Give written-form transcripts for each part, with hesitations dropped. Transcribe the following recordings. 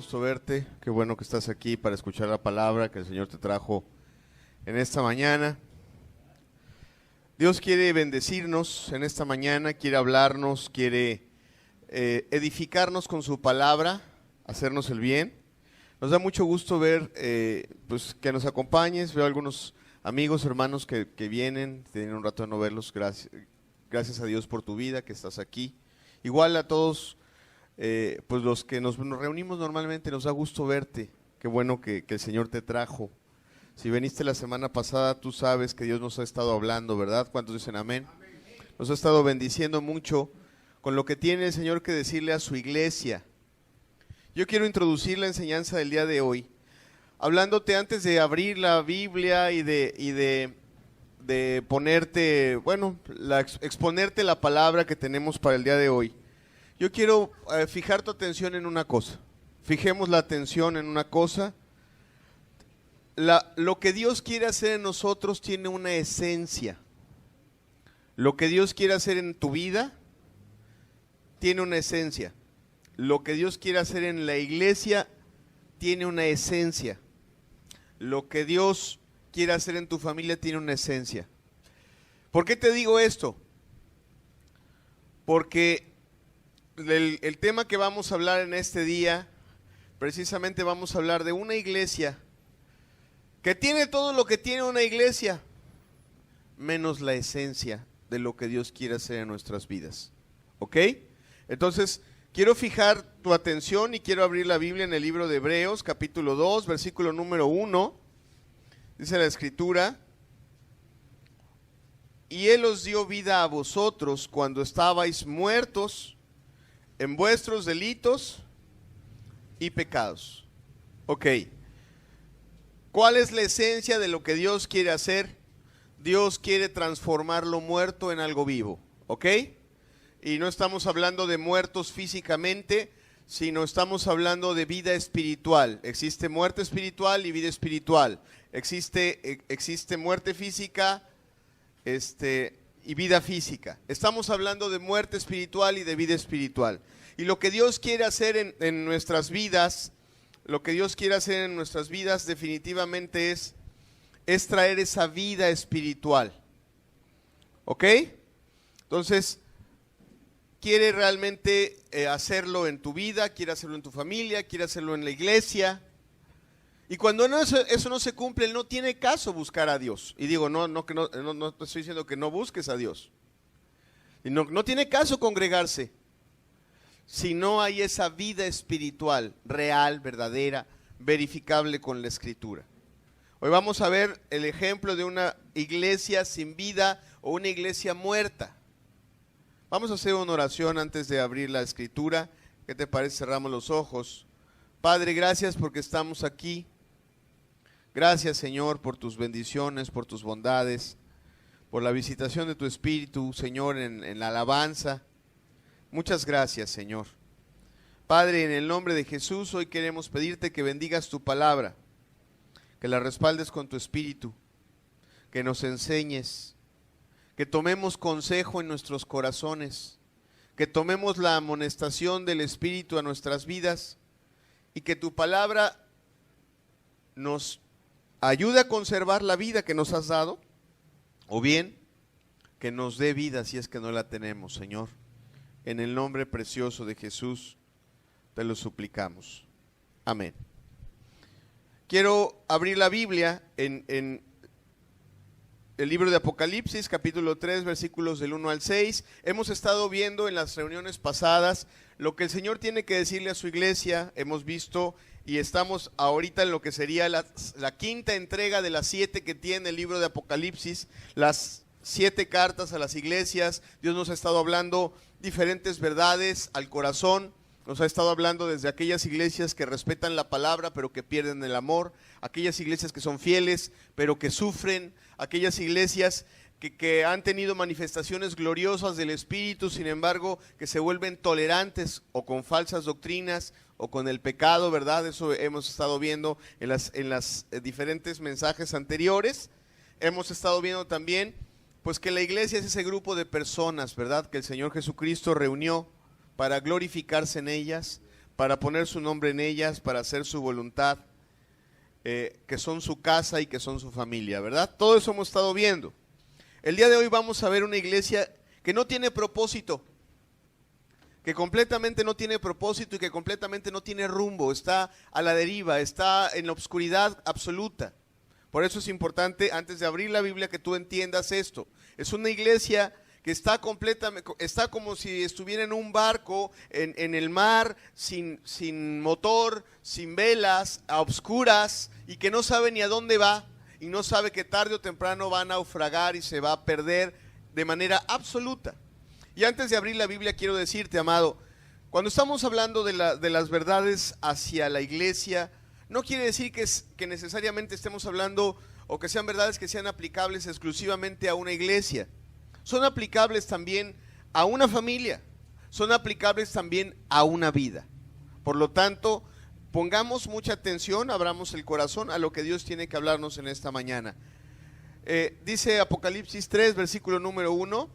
gusto verte, qué bueno que estás aquí para escuchar la palabra que el Señor te trajo en esta mañana. Dios quiere bendecirnos en esta mañana, quiere hablarnos, quiere edificarnos con su palabra, hacernos el bien. Nos da mucho gusto ver pues que nos acompañes. Veo algunos amigos, hermanos que vienen, tienen un rato de no verlos. Gracias a Dios por tu vida, que estás aquí. Igual a todos pues los que nos reunimos normalmente, nos da gusto verte. Qué bueno que el Señor te trajo. Si viniste la semana pasada, tú sabes que Dios nos ha estado hablando, ¿verdad? ¿Cuántos dicen amén? Nos ha estado bendiciendo mucho con lo que tiene el Señor que decirle a su iglesia. Yo quiero introducir la enseñanza del día de hoy, hablándote antes de abrir la Biblia y de ponerte, bueno, exponerte la palabra que tenemos para el día de hoy. Yo quiero fijar tu atención en una cosa. Fijemos la atención en una cosa. Lo que Dios quiere hacer en nosotros tiene una esencia. Lo que Dios quiere hacer en tu vida tiene una esencia. Lo que Dios quiere hacer en la iglesia tiene una esencia. Lo que Dios quiere hacer en tu familia tiene una esencia. ¿Por qué te digo esto? Porque el tema que vamos a hablar en este día, precisamente vamos a hablar de una iglesia que tiene todo lo que tiene una iglesia, menos la esencia de lo que Dios quiere hacer en nuestras vidas. ¿Ok? Entonces, quiero fijar tu atención y quiero abrir la Biblia en el libro de Hebreos, capítulo 2, versículo número 1. Dice la Escritura: y Él os dio vida a vosotros cuando estabais muertos en vuestros delitos y pecados. Ok. ¿Cuál es la esencia de lo que Dios quiere hacer? Dios quiere transformar lo muerto en algo vivo, ¿ok? Y no estamos hablando de muertos físicamente, sino estamos hablando de vida espiritual. Existe muerte espiritual y vida espiritual. Existe muerte física y vida física. Estamos hablando de muerte espiritual y de vida espiritual. Y lo que Dios quiere hacer en nuestras vidas, definitivamente es traer esa vida espiritual. ¿Ok? Entonces, quiere realmente hacerlo en tu vida, quiere hacerlo en tu familia, quiere hacerlo en la iglesia. Y cuando eso no se cumple, no tiene caso buscar a Dios. Y digo, no te estoy diciendo que no busques a Dios. Y no tiene caso congregarse si no hay esa vida espiritual, real, verdadera, verificable con la Escritura. Hoy vamos a ver el ejemplo de una iglesia sin vida o una iglesia muerta. Vamos a hacer una oración antes de abrir la Escritura. ¿Qué te parece? Cerramos los ojos. Padre, gracias porque estamos aquí. Gracias, Señor, por tus bendiciones, por tus bondades, por la visitación de tu Espíritu, Señor, en la alabanza. Muchas gracias, Señor. Padre, en el nombre de Jesús, hoy queremos pedirte que bendigas tu palabra, que la respaldes con tu Espíritu, que nos enseñes, que tomemos consejo en nuestros corazones, que tomemos la amonestación del Espíritu a nuestras vidas y que tu palabra nos ayude a conservar la vida que nos has dado, o bien que nos dé vida si es que no la tenemos, Señor. En el nombre precioso de Jesús te lo suplicamos. Amén. Quiero abrir la Biblia en el libro de Apocalipsis, capítulo 3, versículos del 1 al 6. Hemos estado viendo en las reuniones pasadas lo que el Señor tiene que decirle a su iglesia. Hemos visto y estamos ahorita en lo que sería la quinta entrega de las 7 que tiene el libro de Apocalipsis, las 7 cartas a las iglesias. Dios nos ha estado hablando diferentes verdades al corazón. Nos ha estado hablando desde aquellas iglesias que respetan la palabra pero que pierden el amor, aquellas iglesias que son fieles pero que sufren, aquellas iglesias que han tenido manifestaciones gloriosas del Espíritu, sin embargo que se vuelven tolerantes o con falsas doctrinas o con el pecado, ¿verdad? Eso hemos estado viendo en las diferentes mensajes anteriores. Hemos estado viendo también pues que la iglesia es ese grupo de personas, ¿verdad? Que el Señor Jesucristo reunió para glorificarse en ellas, para poner su nombre en ellas, para hacer su voluntad, que son su casa y que son su familia, ¿verdad? Todo eso hemos estado viendo. El día de hoy vamos a ver una iglesia que no tiene propósito, que completamente no tiene propósito y que completamente no tiene rumbo, está a la deriva, está en la oscuridad absoluta. Por eso es importante, antes de abrir la Biblia, que tú entiendas esto. Es una iglesia que está completamente, está como si estuviera en un barco, en el mar, sin motor, sin velas, a obscuras, y que no sabe ni a dónde va, y no sabe que tarde o temprano va a naufragar y se va a perder de manera absoluta. Y antes de abrir la Biblia quiero decirte, amado, cuando estamos hablando de las verdades hacia la iglesia, no quiere decir que necesariamente estemos hablando o que sean verdades que sean aplicables exclusivamente a una iglesia. Son aplicables también a una familia, son aplicables también a una vida. Por lo tanto, pongamos mucha atención, abramos el corazón a lo que Dios tiene que hablarnos en esta mañana. Dice Apocalipsis 3, versículo número 1,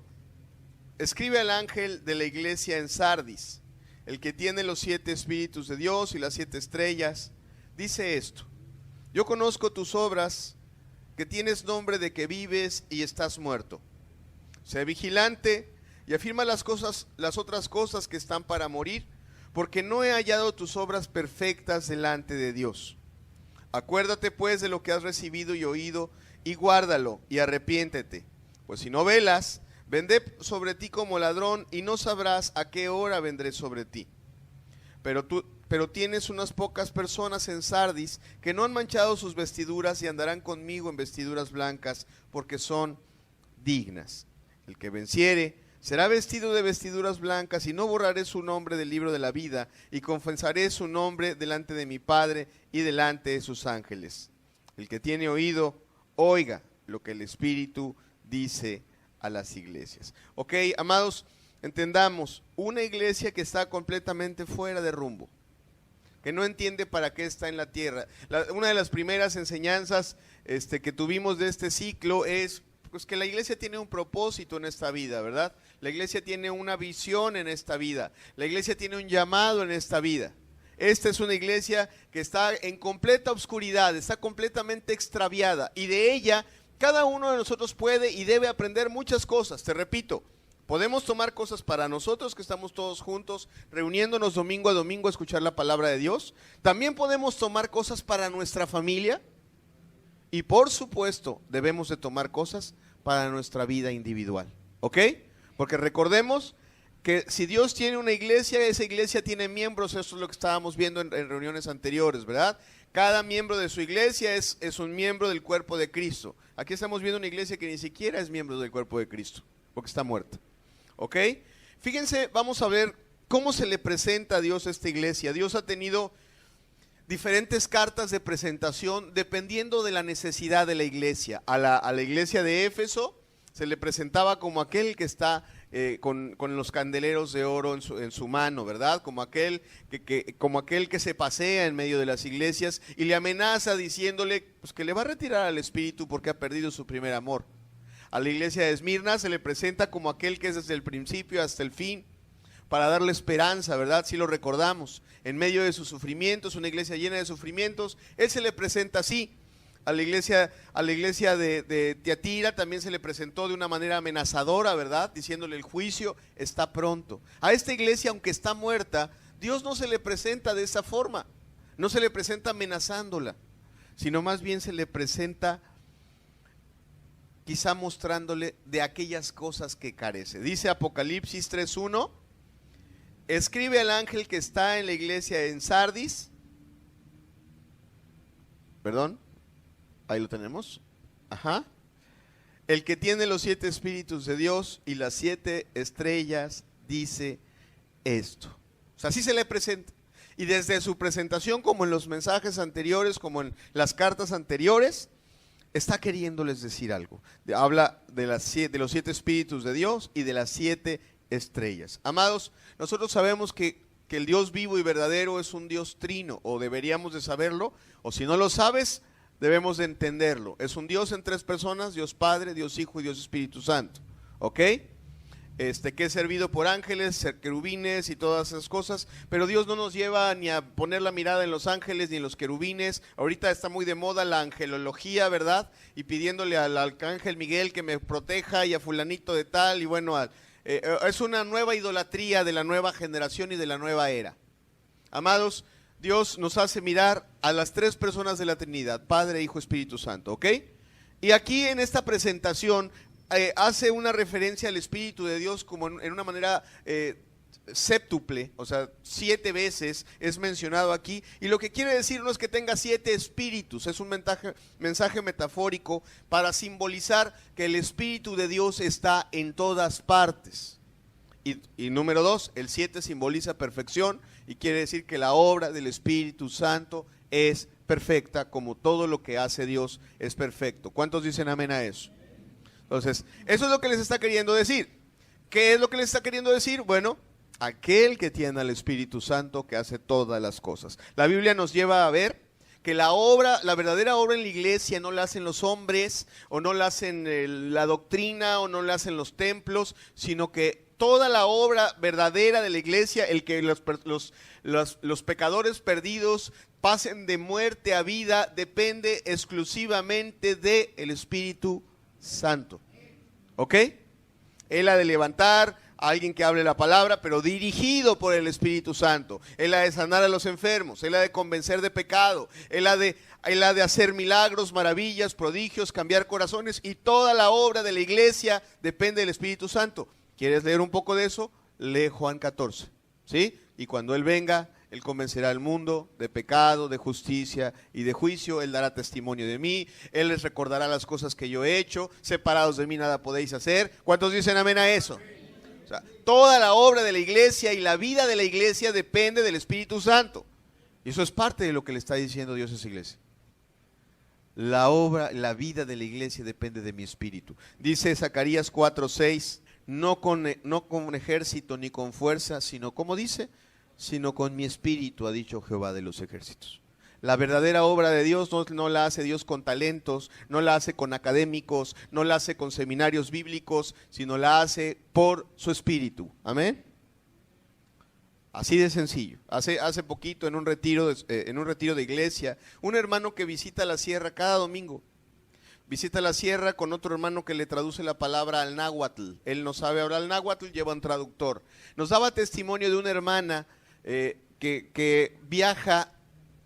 escribe al ángel de la iglesia en Sardis, el que tiene los 7 espíritus de Dios y las 7 estrellas, dice esto: yo conozco tus obras, que tienes nombre de que vives y estás muerto. Sé vigilante y afirma las otras cosas que están para morir, porque no he hallado tus obras perfectas delante de Dios. Acuérdate pues de lo que has recibido y oído, y guárdalo, y arrepiéntete. Pues si no velas, vendré sobre ti como ladrón, y no sabrás a qué hora vendré sobre ti. Pero tienes unas pocas personas en Sardis que no han manchado sus vestiduras y andarán conmigo en vestiduras blancas, porque son dignas. El que venciere será vestido de vestiduras blancas, y no borraré su nombre del libro de la vida, y confesaré su nombre delante de mi Padre y delante de sus ángeles. El que tiene oído, oiga lo que el Espíritu dice a las iglesias. Ok, amados, entendamos, una iglesia que está completamente fuera de rumbo, que no entiende para qué está en la tierra. Una de las primeras enseñanzas que tuvimos de este ciclo es pues que la iglesia tiene un propósito en esta vida, ¿verdad? La iglesia tiene una visión en esta vida, la iglesia tiene un llamado en esta vida. Esta es una iglesia que está en completa oscuridad, está completamente extraviada, y de ella cada uno de nosotros puede y debe aprender muchas cosas. Te repito, podemos tomar cosas para nosotros que estamos todos juntos, reuniéndonos domingo a domingo a escuchar la palabra de Dios. También podemos tomar cosas para nuestra familia. Y por supuesto, debemos de tomar cosas para nuestra vida individual, ¿ok? Porque recordemos que si Dios tiene una iglesia, esa iglesia tiene miembros. Eso es lo que estábamos viendo en reuniones anteriores, ¿verdad? Cada miembro de su iglesia es un miembro del cuerpo de Cristo. Aquí estamos viendo una iglesia que ni siquiera es miembro del cuerpo de Cristo, porque está muerta, ¿ok? Fíjense, vamos a ver cómo se le presenta a Dios a esta iglesia. Dios ha tenido diferentes cartas de presentación dependiendo de la necesidad de la iglesia. A la iglesia de Éfeso se le presentaba como aquel que está con los candeleros de oro en su mano, ¿verdad? Como aquel que se pasea en medio de las iglesias y le amenaza diciéndole pues, que le va a retirar al espíritu porque ha perdido su primer amor. A la iglesia de Esmirna se le presenta como aquel que es desde el principio hasta el fin, para darle esperanza, ¿verdad? Si lo recordamos, en medio de sus sufrimientos, una iglesia llena de sufrimientos, Él se le presenta así. A la iglesia de Tiatira también se le presentó de una manera amenazadora, ¿verdad? Diciéndole el juicio está pronto. A esta iglesia, aunque está muerta, Dios no se le presenta de esa forma, no se le presenta amenazándola, sino más bien se le presenta quizá mostrándole de aquellas cosas que carece. Dice Apocalipsis 3:1, escribe al ángel que está en la iglesia en Sardis, perdón, ahí lo tenemos, el que tiene los 7 espíritus de Dios y las 7 estrellas, dice esto. O sea, así se le presenta. Y desde su presentación, como en los mensajes anteriores, como en las cartas anteriores, está queriéndoles decir algo. Habla de los 7 espíritus de Dios y de las 7 estrellas. Amados, nosotros sabemos que el Dios vivo y verdadero es un Dios trino, o deberíamos de saberlo, o si no lo sabes, debemos de entenderlo. Es un Dios en 3 personas, Dios Padre, Dios Hijo y Dios Espíritu Santo, ¿ok? que es servido por ángeles, querubines y todas esas cosas, pero Dios no nos lleva ni a poner la mirada en los ángeles ni en los querubines. Ahorita está muy de moda la angelología, ¿verdad? Y pidiéndole al arcángel Miguel que me proteja y a fulanito de tal, y bueno, es una nueva idolatría de la nueva generación y de la nueva era. Amados, Dios nos hace mirar a las tres personas de la Trinidad, Padre, Hijo, Espíritu Santo, ¿ok? Y aquí en esta presentación hace una referencia al Espíritu de Dios como en una manera séptuple, o sea, 7 veces es mencionado aquí, y lo que quiere decir no es que tenga 7 espíritus, es un mensaje metafórico para simbolizar que el Espíritu de Dios está en todas partes. Y número 2, el 7 simboliza perfección y quiere decir que la obra del Espíritu Santo es perfecta, como todo lo que hace Dios es perfecto. ¿Cuántos dicen amén a eso? Entonces, eso es lo que les está queriendo decir. ¿Qué es lo que les está queriendo decir? Bueno, aquel que tiene al Espíritu Santo que hace todas las cosas. La Biblia nos lleva a ver que la verdadera obra en la iglesia no la hacen los hombres, o no la hacen la doctrina, o no la hacen los templos, sino que toda la obra verdadera de la iglesia, el que los pecadores perdidos pasen de muerte a vida, depende exclusivamente del Espíritu Santo. ¿Ok? Él ha de levantar a alguien que hable la palabra, pero dirigido por el Espíritu Santo. Él ha de sanar a los enfermos, Él ha de convencer de pecado, Él ha de hacer milagros, maravillas, prodigios, cambiar corazones, y toda la obra de la iglesia depende del Espíritu Santo. ¿Quieres leer un poco de eso? Lee Juan 14, ¿sí? Y cuando Él venga, Él convencerá al mundo de pecado, de justicia y de juicio. Él dará testimonio de mí. Él les recordará las cosas que yo he hecho. Separados de mí nada podéis hacer. ¿Cuántos dicen amén a eso? O sea, toda la obra de la iglesia y la vida de la iglesia depende del Espíritu Santo. Y eso es parte de lo que le está diciendo Dios a esa iglesia. La vida de la iglesia depende de mi espíritu. Dice Zacarías 4:6, no con ejército ni con fuerza, sino, ¿cómo dice? Sino con mi espíritu, ha dicho Jehová de los ejércitos. La verdadera obra de Dios no la hace Dios con talentos, no la hace con académicos, no la hace con seminarios bíblicos, sino la hace por su espíritu. Amén. Así de sencillo. Hace poquito en un retiro de iglesia, un hermano que visita la sierra cada domingo, visita la sierra con otro hermano que le traduce la palabra al náhuatl. Él no sabe hablar el náhuatl, lleva un traductor. Nos daba testimonio de una hermana que viaja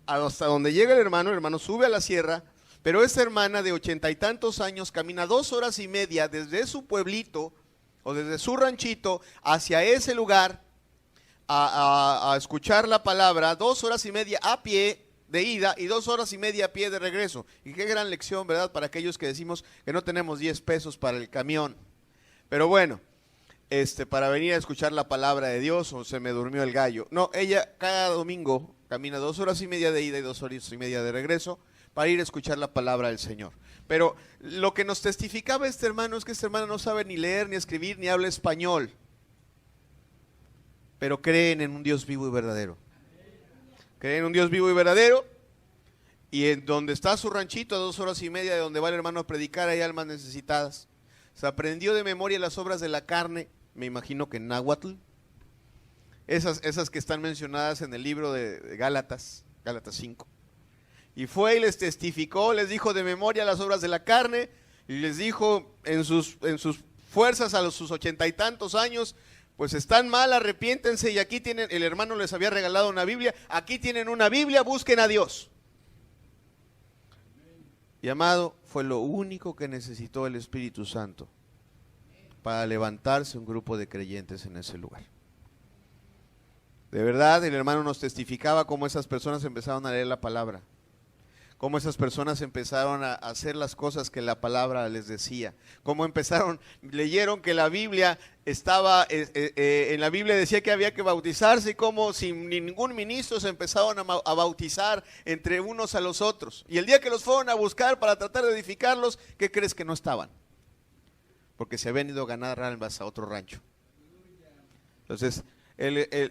hasta donde llega el hermano sube a la sierra, pero esa hermana de 80 y tantos años camina 2 horas y media desde su pueblito o desde su ranchito hacia ese lugar a escuchar la palabra, 2 horas y media a pie de ida y 2 horas y media a pie de regreso. Y qué gran lección, ¿verdad? Para aquellos que decimos que no tenemos 10 pesos para el camión. Pero bueno, para venir a escuchar la palabra de Dios, o se me durmió el gallo. No, ella cada domingo camina 2 horas y media de ida y 2 horas y media de regreso para ir a escuchar la palabra del Señor. Pero lo que nos testificaba este hermano es que este hermano no sabe ni leer, ni escribir, ni habla español, pero creen en un Dios vivo y verdadero. Creen en un Dios vivo y verdadero, y en donde está su ranchito a 2 horas y media de donde va el hermano a predicar, hay almas necesitadas. Se aprendió de memoria las obras de la carne, me imagino que en náhuatl, esas que están mencionadas en el libro de Gálatas 5. Y fue y les testificó, les dijo de memoria las obras de la carne, y les dijo en sus fuerzas a sus 80 y tantos años, pues están mal, arrepiéntense, y aquí tienen, el hermano les había regalado una Biblia, aquí tienen una Biblia, busquen a Dios. Y amado, fue lo único que necesitó el Espíritu Santo para levantarse un grupo de creyentes en ese lugar. De verdad, el hermano nos testificaba cómo esas personas empezaron a leer la palabra, cómo esas personas empezaron a hacer las cosas que la palabra les decía, cómo leyeron que la Biblia en la Biblia decía que había que bautizarse, y cómo sin ningún ministro se empezaron a bautizar entre unos a los otros. Y el día que los fueron a buscar para tratar de edificarlos, ¿qué crees que no estaban? Porque se habían ido a ganar almas a otro rancho. Entonces,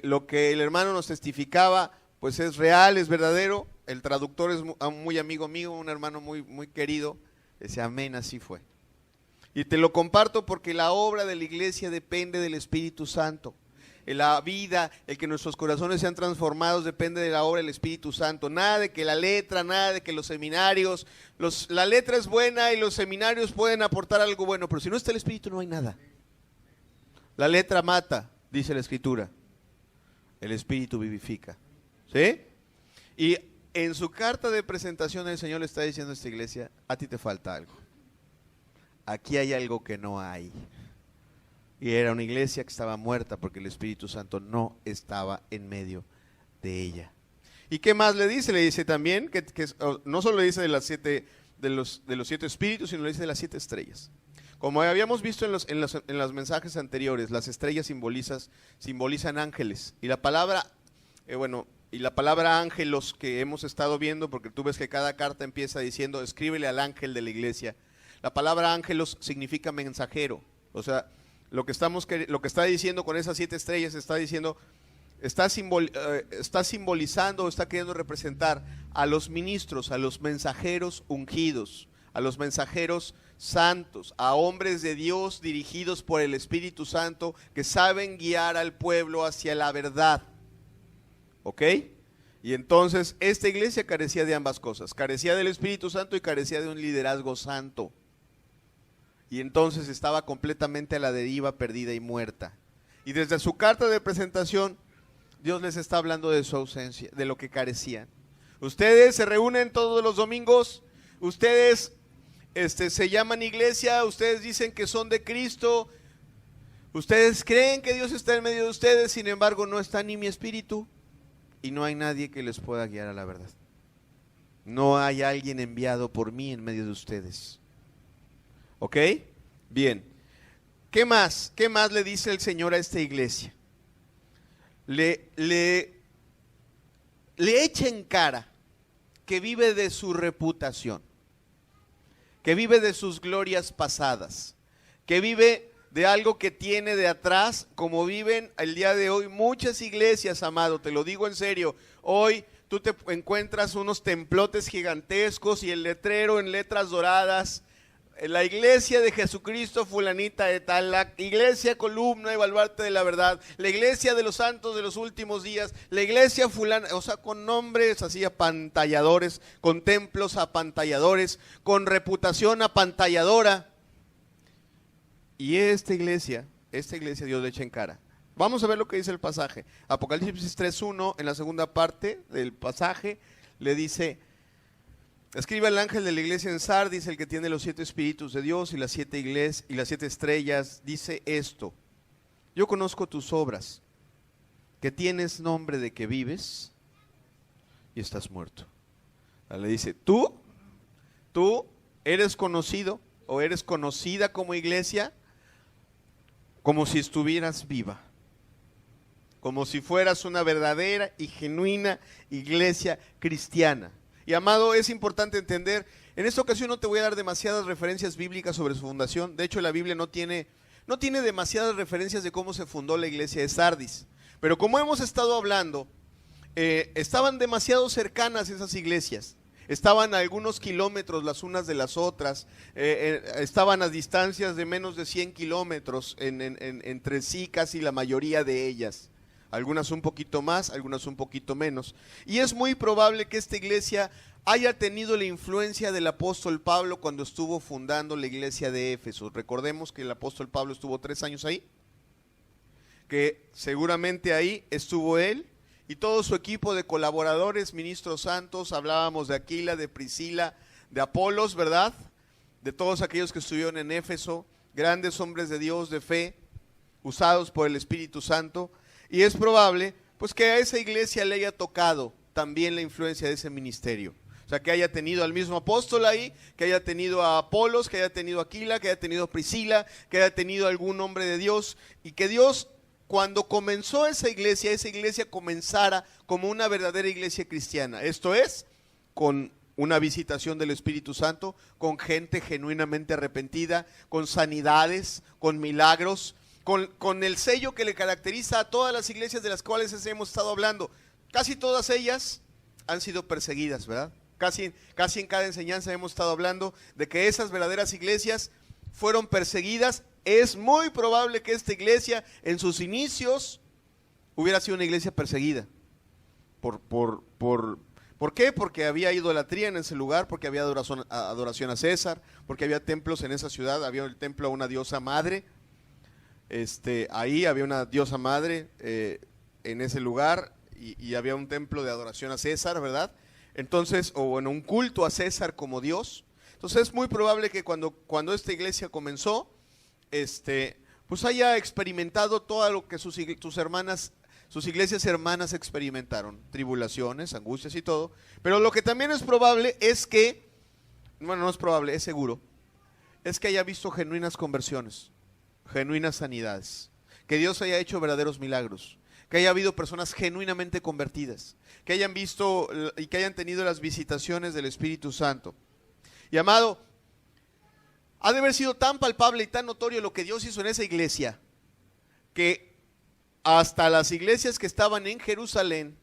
lo que el hermano nos testificaba, pues es real, es verdadero. El traductor es muy amigo mío, un hermano muy, muy querido. Decía, amén, así fue. Y te lo comparto porque la obra de la iglesia depende del Espíritu Santo. La vida, el que nuestros corazones sean transformados depende de la obra del Espíritu Santo. Nada de que la letra, nada de que los seminarios, la letra es buena y los seminarios pueden aportar algo bueno, pero si no está el Espíritu no hay nada. La letra mata, dice la Escritura. El Espíritu vivifica. ¿Sí? Y en su carta de presentación el Señor le está diciendo a esta iglesia, a ti te falta algo. Aquí hay algo que no hay. Y era una iglesia que estaba muerta porque el Espíritu Santo no estaba en medio de ella. ¿Y qué más le dice? Le dice también que no solo le dice de los 7 espíritus, sino le dice de las 7 estrellas. Como habíamos visto en los mensajes anteriores, las estrellas simbolizan ángeles. Y la palabra, ángelos que hemos estado viendo, porque tú ves que cada carta empieza diciendo, escríbele al ángel de la iglesia. La palabra ángelos significa mensajero. O sea, lo que está diciendo con esas 7 estrellas, está simbolizando o está queriendo representar a los ministros, a los mensajeros ungidos, a los mensajeros santos, a hombres de Dios dirigidos por el Espíritu Santo que saben guiar al pueblo hacia la verdad. ¿Ok? Y entonces esta iglesia carecía de ambas cosas, carecía del Espíritu Santo y carecía de un liderazgo santo. Y entonces estaba completamente a la deriva, perdida y muerta. Y desde su carta de presentación, Dios les está hablando de su ausencia, de lo que carecían. Ustedes se reúnen todos los domingos, ustedes se llaman iglesia, ustedes dicen que son de Cristo, ustedes creen que Dios está en medio de ustedes, sin embargo no está ni mi espíritu y no hay nadie que les pueda guiar a la verdad. No hay alguien enviado por mí en medio de ustedes. ¿Ok? Bien. ¿Qué más? ¿Qué más le dice el Señor a esta iglesia? Le echa en cara que vive de su reputación, que vive de sus glorias pasadas, que vive de algo que tiene de atrás, como viven el día de hoy muchas iglesias, amado, te lo digo en serio. Hoy tú te encuentras unos templotes gigantescos y el letrero en letras doradas, la iglesia de Jesucristo fulanita de tal, la iglesia columna y baluarte de la verdad, la iglesia de los santos de los últimos días, la iglesia fulana, o sea, con nombres así apantalladores, con templos apantalladores, con reputación apantalladora. Y esta iglesia Dios le echa en cara. Vamos a ver lo que dice el pasaje. Apocalipsis 3:1, en la segunda parte del pasaje, le dice: escribe al ángel de la iglesia en Sardis, el que tiene los 7 espíritus de Dios y las 7 estrellas, dice esto: yo conozco tus obras, que tienes nombre de que vives y estás muerto. Le dice, tú eres conocido o eres conocida como iglesia como si estuvieras viva, como si fueras una verdadera y genuina iglesia cristiana. Y amado, es importante entender, en esta ocasión no te voy a dar demasiadas referencias bíblicas sobre su fundación. De hecho, la Biblia no tiene demasiadas referencias de cómo se fundó la iglesia de Sardis. Pero como hemos estado hablando, estaban demasiado cercanas esas iglesias. Estaban a algunos kilómetros las unas de las otras, estaban a distancias de menos de 100 kilómetros entre sí, casi la mayoría de ellas. Algunas un poquito más, algunas un poquito menos. Y es muy probable que esta iglesia haya tenido la influencia del apóstol Pablo cuando estuvo fundando la iglesia de Éfeso. Recordemos que el apóstol Pablo estuvo 3 años ahí, que seguramente ahí estuvo él y todo su equipo de colaboradores, ministros santos. Hablábamos de Aquila, de Priscila, de Apolos, ¿verdad? De todos aquellos que estuvieron en Éfeso, grandes hombres de Dios, de fe, usados por el Espíritu Santo. Y es probable pues que a esa iglesia le haya tocado también la influencia de ese ministerio. O sea, que haya tenido al mismo apóstol ahí, que haya tenido a Apolos, que haya tenido a Aquila, que haya tenido a Priscila, que haya tenido algún hombre de Dios. Y que Dios, cuando comenzó esa iglesia comenzara como una verdadera iglesia cristiana. Esto es, con una visitación del Espíritu Santo, con gente genuinamente arrepentida, con sanidades, con milagros, con el sello que le caracteriza a todas las iglesias de las cuales hemos estado hablando. Casi todas ellas han sido perseguidas, ¿verdad? Casi en cada enseñanza hemos estado hablando de que esas verdaderas iglesias fueron perseguidas. Es muy probable que esta iglesia en sus inicios hubiera sido una iglesia perseguida. ¿Por qué? Porque había idolatría en ese lugar, porque había adoración a César, porque había templos en esa ciudad, había el templo a una diosa madre. Ahí había una diosa madre en ese lugar y había un templo de adoración a César, ¿verdad? Entonces, o bueno, un culto a César como Dios. Entonces es muy probable que cuando esta iglesia comenzó, pues haya experimentado todo lo que sus iglesias hermanas experimentaron, tribulaciones, angustias y todo. Pero lo que también es probable es que, bueno, no es probable, es seguro, es que haya visto genuinas conversiones, genuinas sanidades, que Dios haya hecho verdaderos milagros, que haya habido personas genuinamente convertidas, que hayan visto y que hayan tenido las visitaciones del Espíritu Santo. Y amado, ha de haber sido tan palpable y tan notorio lo que Dios hizo en esa iglesia, que hasta las iglesias que estaban en Jerusalén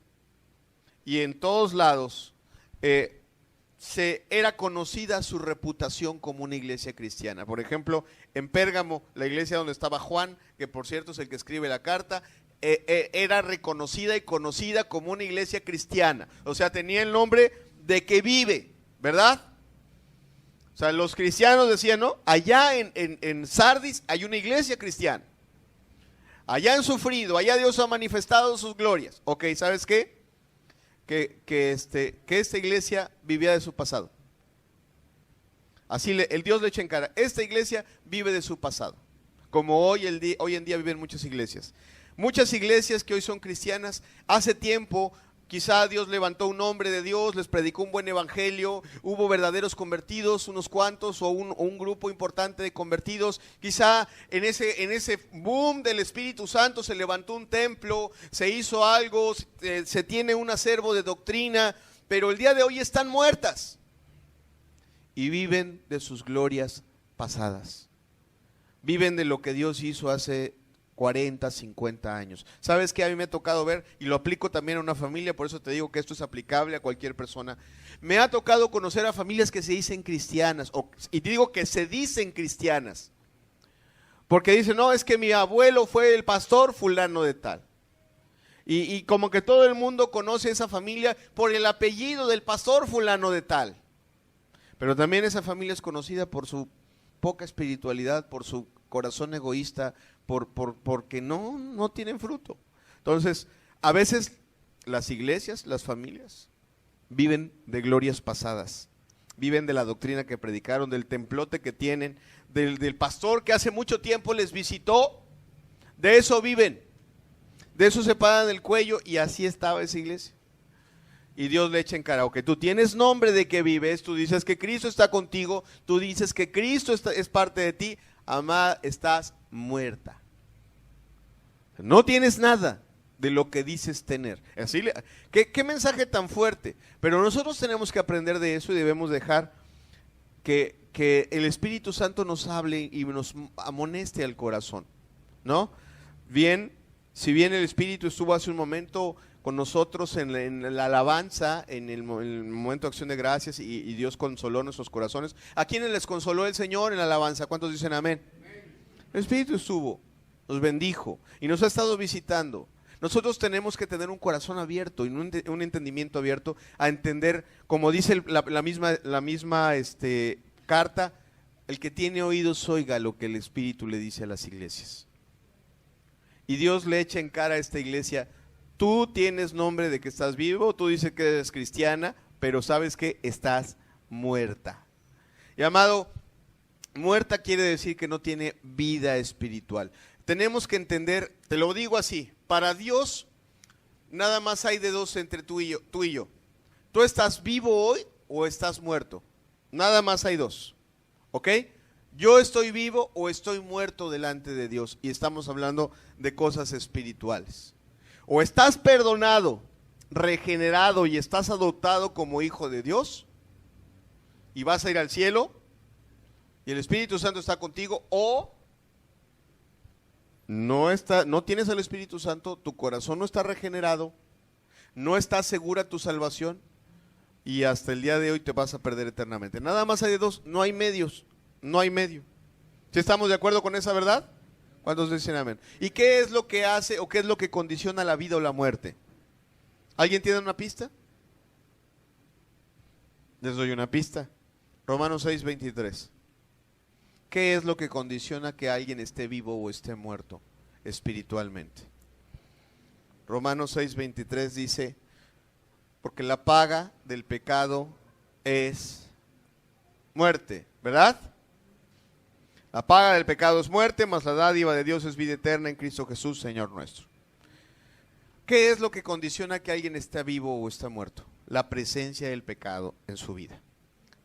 y en todos lados, era conocida su reputación como una iglesia cristiana. Por ejemplo, en Pérgamo, la iglesia donde estaba Juan, que por cierto es el que escribe la carta, era reconocida y conocida como una iglesia cristiana. O sea, tenía el nombre de que vive, ¿verdad? O sea, los cristianos decían, ¿no? Allá en Sardis hay una iglesia cristiana. Allá han sufrido, allá Dios ha manifestado sus glorias. Ok, ¿sabes qué? Que esta iglesia vivía de su pasado. Así el Dios le echa en cara. Esta iglesia vive de su pasado. Como hoy en día viven muchas iglesias. Muchas iglesias que hoy son cristianas, hace tiempo quizá Dios levantó un hombre de Dios, les predicó un buen evangelio, hubo verdaderos convertidos, unos cuantos o un grupo importante de convertidos. Quizá en ese boom del Espíritu Santo se levantó un templo, se hizo algo, se tiene un acervo de doctrina, pero el día de hoy están muertas y viven de sus glorias pasadas. Viven de lo que Dios hizo hace 40, 50 años. ¿Sabes qué? A mí me ha tocado ver, y lo aplico también a una familia, por eso te digo que esto es aplicable a cualquier persona. Me ha tocado conocer a familias que se dicen cristianas, y digo que se dicen cristianas, porque dicen, no, es que mi abuelo fue el pastor fulano de tal. Y como que todo el mundo conoce a esa familia por el apellido del pastor fulano de tal. Pero también esa familia es conocida por su poca espiritualidad, por su corazón egoísta, porque no tienen fruto. Entonces, a veces las iglesias, las familias, viven de glorias pasadas, viven de la doctrina que predicaron, del templote que tienen, del pastor que hace mucho tiempo les visitó, de eso viven, de eso se paran el cuello, y así estaba esa iglesia. Y Dios le echa en cara, ok, tú tienes nombre de que vives, tú dices que Cristo está contigo, tú dices que Cristo es parte de ti, amada, estás muerta. No tienes nada de lo que dices tener. Así, ¿qué mensaje tan fuerte? Pero nosotros tenemos que aprender de eso y debemos dejar que el Espíritu Santo nos hable y nos amoneste al corazón, ¿no? Bien, si bien el Espíritu estuvo hace un momento con nosotros en la alabanza, en el momento de acción de gracias, y Dios consoló nuestros corazones. ¿A quiénes les consoló el Señor en la alabanza? ¿Cuántos dicen amén? El Espíritu estuvo, nos bendijo y nos ha estado visitando. Nosotros tenemos que tener un corazón abierto y un entendimiento abierto a entender, como dice la misma carta, el que tiene oídos oiga lo que el Espíritu le dice a las iglesias. Y Dios le echa en cara a esta iglesia, tú tienes nombre de que estás vivo, tú dices que eres cristiana, pero sabes que estás muerta. Y amado, muerta quiere decir que no tiene vida espiritual. Tenemos que entender, te lo digo así, para Dios nada más hay de dos entre tú y yo. ¿Tú estás vivo hoy o estás muerto? Nada más hay dos, ¿ok? Yo estoy vivo o estoy muerto delante de Dios, y estamos hablando de cosas espirituales. O estás perdonado, regenerado y estás adoptado como hijo de Dios y vas a ir al cielo y el Espíritu Santo está contigo, o no tienes al Espíritu Santo, tu corazón no está regenerado, no está segura tu salvación y hasta el día de hoy te vas a perder eternamente. Nada más hay de dos, no hay medios, no hay medio. ¿Sí estamos de acuerdo con esa verdad? ¿Cuántos dicen amén? ¿Y qué es lo que hace o qué es lo que condiciona la vida o la muerte? ¿Alguien tiene una pista? Les doy una pista. Romanos 6:23. ¿Qué es lo que condiciona que alguien esté vivo o esté muerto espiritualmente? Romanos 6:23 dice, porque la paga del pecado es muerte, ¿verdad? La paga del pecado es muerte, mas la dádiva de Dios es vida eterna en Cristo Jesús, Señor nuestro. ¿Qué es lo que condiciona que alguien esté vivo o esté muerto? La presencia del pecado en su vida.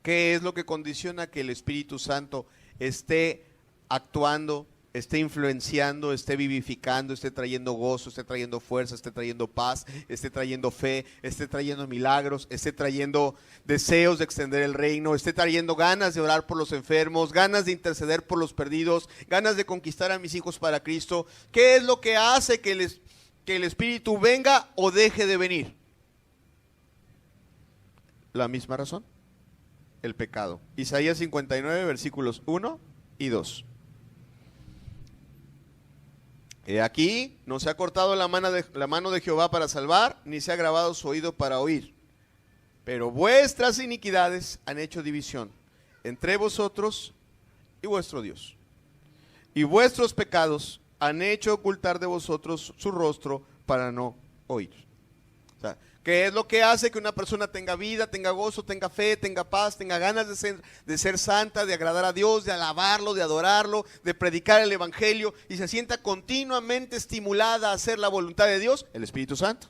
¿Qué es lo que condiciona que el Espíritu Santo esté actuando, esté influenciando, esté vivificando, esté trayendo gozo, esté trayendo fuerza, esté trayendo paz, esté trayendo fe, esté trayendo milagros, esté trayendo deseos de extender el reino, esté trayendo ganas de orar por los enfermos, ganas de interceder por los perdidos, ganas de conquistar a mis hijos para Cristo? ¿Qué es lo que hace que el Espíritu venga o deje de venir? La misma razón, el pecado. Isaías 59, versículos 1 y 2. He aquí, no se ha cortado la mano de Jehová para salvar, ni se ha agravado su oído para oír. Pero vuestras iniquidades han hecho división entre vosotros y vuestro Dios. Y vuestros pecados han hecho ocultar de vosotros su rostro para no oír. O sea, ¿qué es lo que hace que una persona tenga vida, tenga gozo, tenga fe, tenga paz, tenga ganas de ser santa, de agradar a Dios, de alabarlo, de adorarlo, de predicar el evangelio y se sienta continuamente estimulada a hacer la voluntad de Dios? El Espíritu Santo.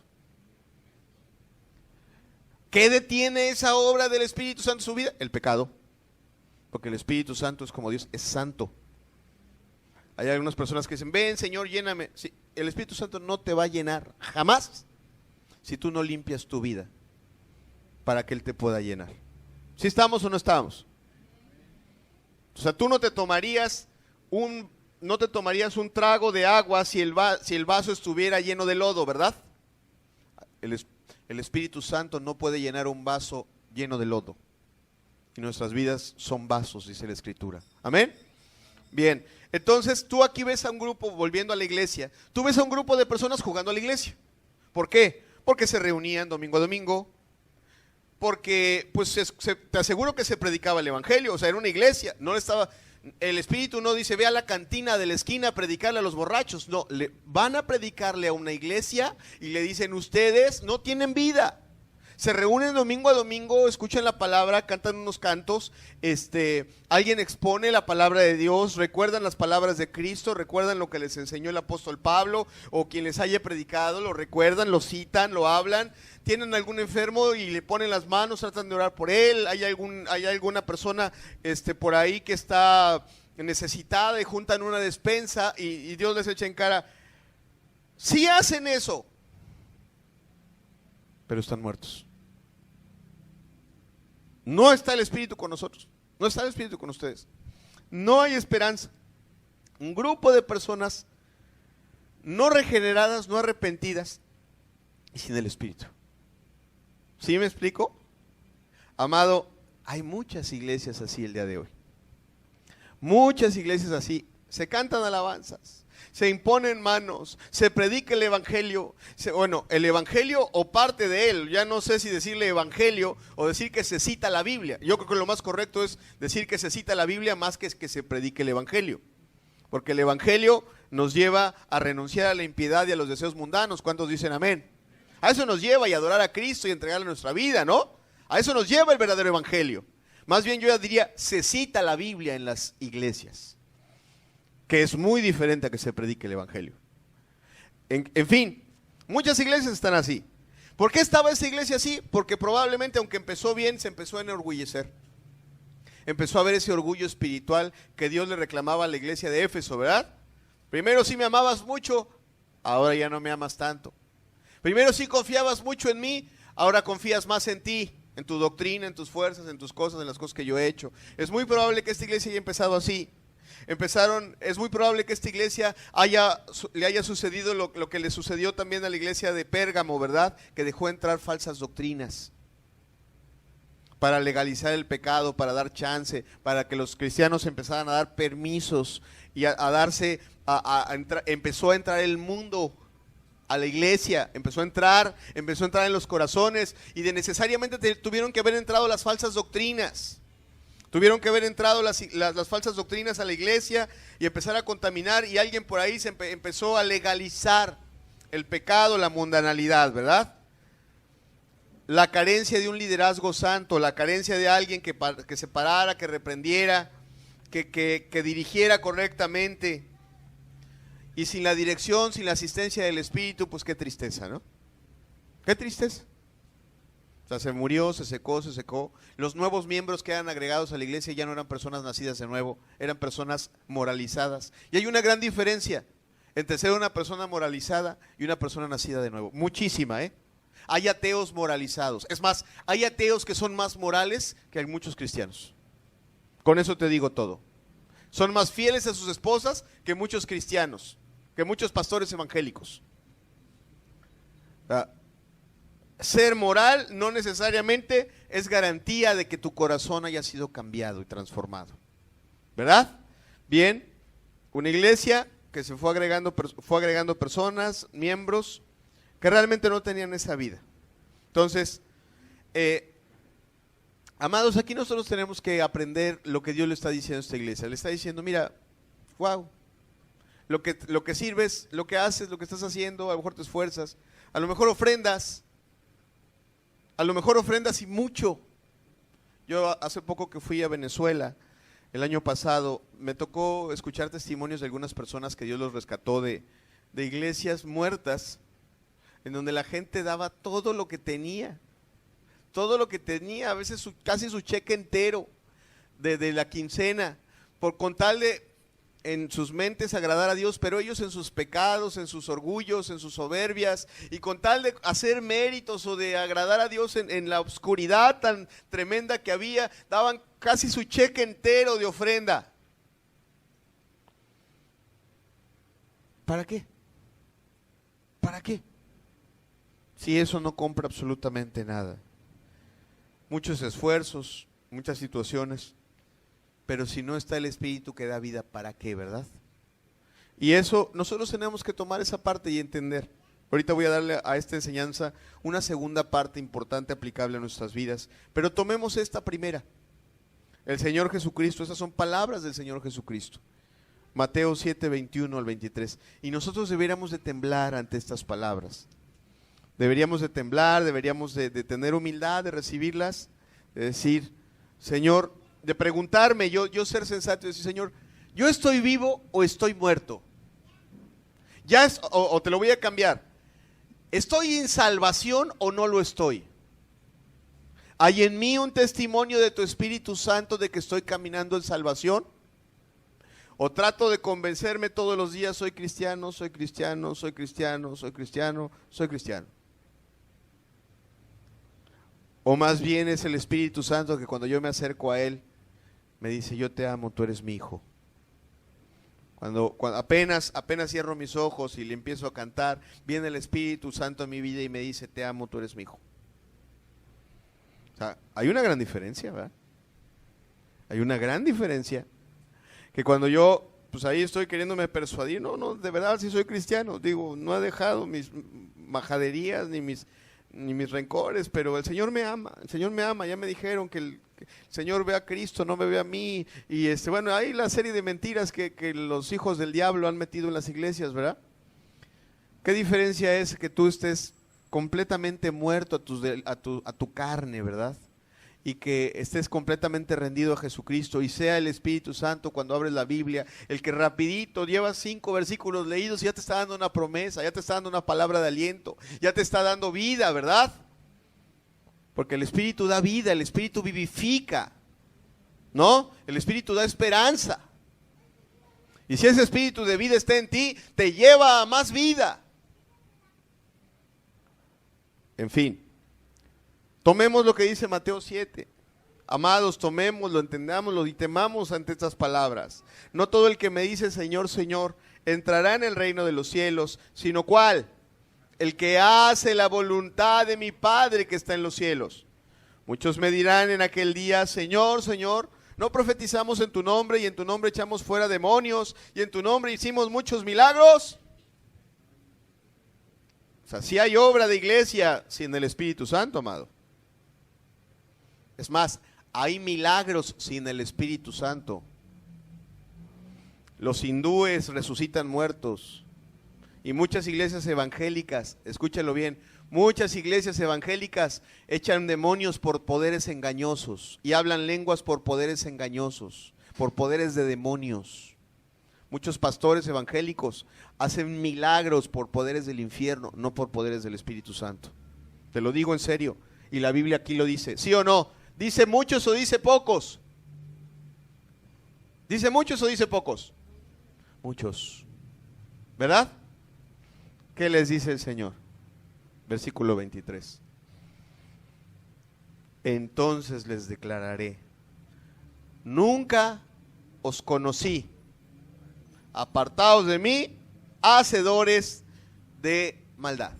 ¿Qué detiene esa obra del Espíritu Santo en su vida? El pecado. Porque el Espíritu Santo es como Dios, es santo. Hay algunas personas que dicen, ven Señor, lléname. Sí, el Espíritu Santo no te va a llenar jamás si tú no limpias tu vida para que Él te pueda llenar. ¿Sí estamos o no estamos? O sea, tú no te tomarías un trago de agua si el vaso estuviera lleno de lodo, ¿verdad? El Espíritu Santo no puede llenar un vaso lleno de lodo. Y nuestras vidas son vasos, dice la Escritura. ¿Amén? Bien, entonces tú aquí ves a un grupo, volviendo a la iglesia, tú ves a un grupo de personas jugando a la iglesia. ¿Por qué? Porque se reunían domingo a domingo, porque pues te aseguro que se predicaba el evangelio, o sea, era una iglesia, el Espíritu no dice, ve a la cantina de la esquina a predicarle a los borrachos, no, van a predicarle a una iglesia y le dicen, ustedes no tienen vida. Se reúnen domingo a domingo, escuchan la palabra, cantan unos cantos, alguien expone la palabra de Dios, recuerdan las palabras de Cristo, recuerdan lo que les enseñó el apóstol Pablo o quien les haya predicado, lo recuerdan, lo citan, lo hablan, tienen algún enfermo y le ponen las manos, tratan de orar por él, hay alguna persona por ahí que está necesitada y juntan una despensa y Dios les echa en cara. Sí hacen eso, pero están muertos. No está el Espíritu con nosotros, no está el Espíritu con ustedes, no hay esperanza. Un grupo de personas no regeneradas, no arrepentidas y sin el Espíritu. ¿Sí me explico? Amado, hay muchas iglesias así el día de hoy. Muchas iglesias así, se cantan alabanzas, se imponen manos, se predica el evangelio, el evangelio o parte de él, ya no sé si decirle evangelio o decir que se cita la Biblia. Yo creo que lo más correcto es decir que se cita la Biblia más que se predique el evangelio, porque el evangelio nos lleva a renunciar a la impiedad y a los deseos mundanos. ¿Cuántos dicen amén? A eso nos lleva y adorar a Cristo y entregarle nuestra vida, ¿no? A eso nos lleva el verdadero evangelio. Más bien yo ya diría, se cita la Biblia en las iglesias, que es muy diferente a que se predique el evangelio. En fin, muchas iglesias están así. ¿Por qué estaba esa iglesia así? Porque probablemente, aunque empezó bien, se empezó a enorgullecer. Empezó a ver ese orgullo espiritual que Dios le reclamaba a la iglesia de Éfeso, ¿verdad? Primero sí me amabas mucho, ahora ya no me amas tanto. Primero sí confiabas mucho en mí, ahora confías más en ti, en tu doctrina, en tus fuerzas, en tus cosas, en las cosas que yo he hecho. Es muy probable que esta iglesia haya empezado así. Es muy probable que esta iglesia le haya sucedido lo que le sucedió también a la iglesia de Pérgamo, ¿verdad? Que dejó entrar falsas doctrinas para legalizar el pecado, para dar chance, para que los cristianos empezaran a dar permisos y a darse, empezó a entrar el mundo a la iglesia, empezó a entrar en los corazones, y de necesariamente tuvieron que haber entrado las falsas doctrinas. Tuvieron que haber entrado las falsas doctrinas a la iglesia y empezar a contaminar, y alguien por ahí empezó a legalizar el pecado, la mundanalidad, ¿verdad? La carencia de un liderazgo santo, la carencia de alguien que se parara, que reprendiera, que dirigiera correctamente. Y sin la dirección, sin la asistencia del Espíritu, pues qué tristeza, ¿no? Qué tristeza. O sea, se murió, se secó. Los nuevos miembros que eran agregados a la iglesia ya no eran personas nacidas de nuevo, eran personas moralizadas. Y hay una gran diferencia entre ser una persona moralizada y una persona nacida de nuevo. Muchísima, ¿eh? Hay ateos moralizados. Es más, hay ateos que son más morales que hay muchos cristianos. Con eso te digo todo. Son más fieles a sus esposas que muchos cristianos, que muchos pastores evangélicos. Ser moral no necesariamente es garantía de que tu corazón haya sido cambiado y transformado, ¿verdad? Bien, una iglesia que se fue agregando personas, miembros, que realmente no tenían esa vida. Entonces, amados, aquí nosotros tenemos que aprender lo que Dios le está diciendo a esta iglesia. Le está diciendo, mira, wow, lo que sirves, lo que haces, lo que estás haciendo, a lo mejor te esfuerzas, a lo mejor ofrendas y mucho. Yo hace poco que fui a Venezuela, el año pasado, me tocó escuchar testimonios de algunas personas que Dios los rescató de iglesias muertas, en donde la gente daba todo lo que tenía, a veces casi su cheque entero de la quincena, con tal de en sus mentes agradar a Dios, pero ellos en sus pecados, en sus orgullos, en sus soberbias, y con tal de hacer méritos o de agradar a Dios en la oscuridad tan tremenda que había, daban casi su cheque entero de ofrenda. ¿Para qué? ¿Para qué? Si eso no compra absolutamente nada. Muchos esfuerzos, muchas situaciones, pero si no está el Espíritu que da vida, ¿para qué, verdad? Y eso, nosotros tenemos que tomar esa parte y entender. Ahorita voy a darle a esta enseñanza una segunda parte importante aplicable a nuestras vidas, pero tomemos esta primera. El Señor Jesucristo, esas son palabras del Señor Jesucristo. Mateo 7, 21 al 23. Y nosotros deberíamos de temblar ante estas palabras. Deberíamos de temblar, deberíamos de tener humildad, de recibirlas, de decir, Señor, de preguntarme, yo ser sensato y decir, Señor, ¿yo estoy vivo o estoy muerto? O te lo voy a cambiar. ¿Estoy en salvación o no lo estoy? ¿Hay en mí un testimonio de tu Espíritu Santo de que estoy caminando en salvación? ¿O trato de convencerme todos los días, soy cristiano, soy cristiano, soy cristiano, soy cristiano, soy cristiano? O más bien es el Espíritu Santo que cuando yo me acerco a Él, me dice, yo te amo, tú eres mi hijo. Cuando apenas cierro mis ojos y le empiezo a cantar, viene el Espíritu Santo a mi vida y me dice, te amo, tú eres mi hijo. O sea, hay una gran diferencia, ¿verdad? Hay una gran diferencia. Que cuando yo, pues ahí estoy queriéndome persuadir, no, de verdad sí soy cristiano, digo, no he dejado mis majaderías ni mis rencores, pero el Señor me ama, ya me dijeron que el Señor ve a Cristo, no me ve a mí, y bueno, hay la serie de mentiras que los hijos del diablo han metido en las iglesias, ¿verdad? ¿Qué diferencia es que tú estés completamente muerto a tu carne, ¿verdad? Y que estés completamente rendido a Jesucristo y sea el Espíritu Santo cuando abres la Biblia, el que rapidito llevas 5 versículos leídos y ya te está dando una promesa, ya te está dando una palabra de aliento, ya te está dando vida, ¿verdad? Porque el Espíritu da vida, el Espíritu vivifica, ¿no? El Espíritu da esperanza. Y si ese Espíritu de vida está en ti, te lleva a más vida. En fin. Tomemos lo que dice Mateo 7. Amados, tomémoslo, entendámoslo y temamos ante estas palabras. No todo el que me dice Señor, Señor, entrará en el reino de los cielos, sino ¿cuál? El que hace la voluntad de mi Padre que está en los cielos. Muchos me dirán en aquel día, Señor, Señor, ¿no profetizamos en tu nombre y en tu nombre echamos fuera demonios y en tu nombre hicimos muchos milagros? O sea, sí hay obra de iglesia sin el Espíritu Santo, amado. Es más, hay milagros sin el Espíritu Santo. Los hindúes resucitan muertos. Y muchas iglesias evangélicas, escúchalo bien, muchas iglesias evangélicas echan demonios por poderes engañosos y hablan lenguas por poderes engañosos, por poderes de demonios. Muchos pastores evangélicos hacen milagros por poderes del infierno, no por poderes del Espíritu Santo. Te lo digo en serio, y la Biblia aquí lo dice, ¿sí o no? ¿Dice muchos o dice pocos? ¿Dice muchos o dice pocos? Muchos, ¿verdad? ¿Qué les dice el Señor? Versículo 23. Entonces les declararé, nunca os conocí, apartaos de mí, hacedores de maldad.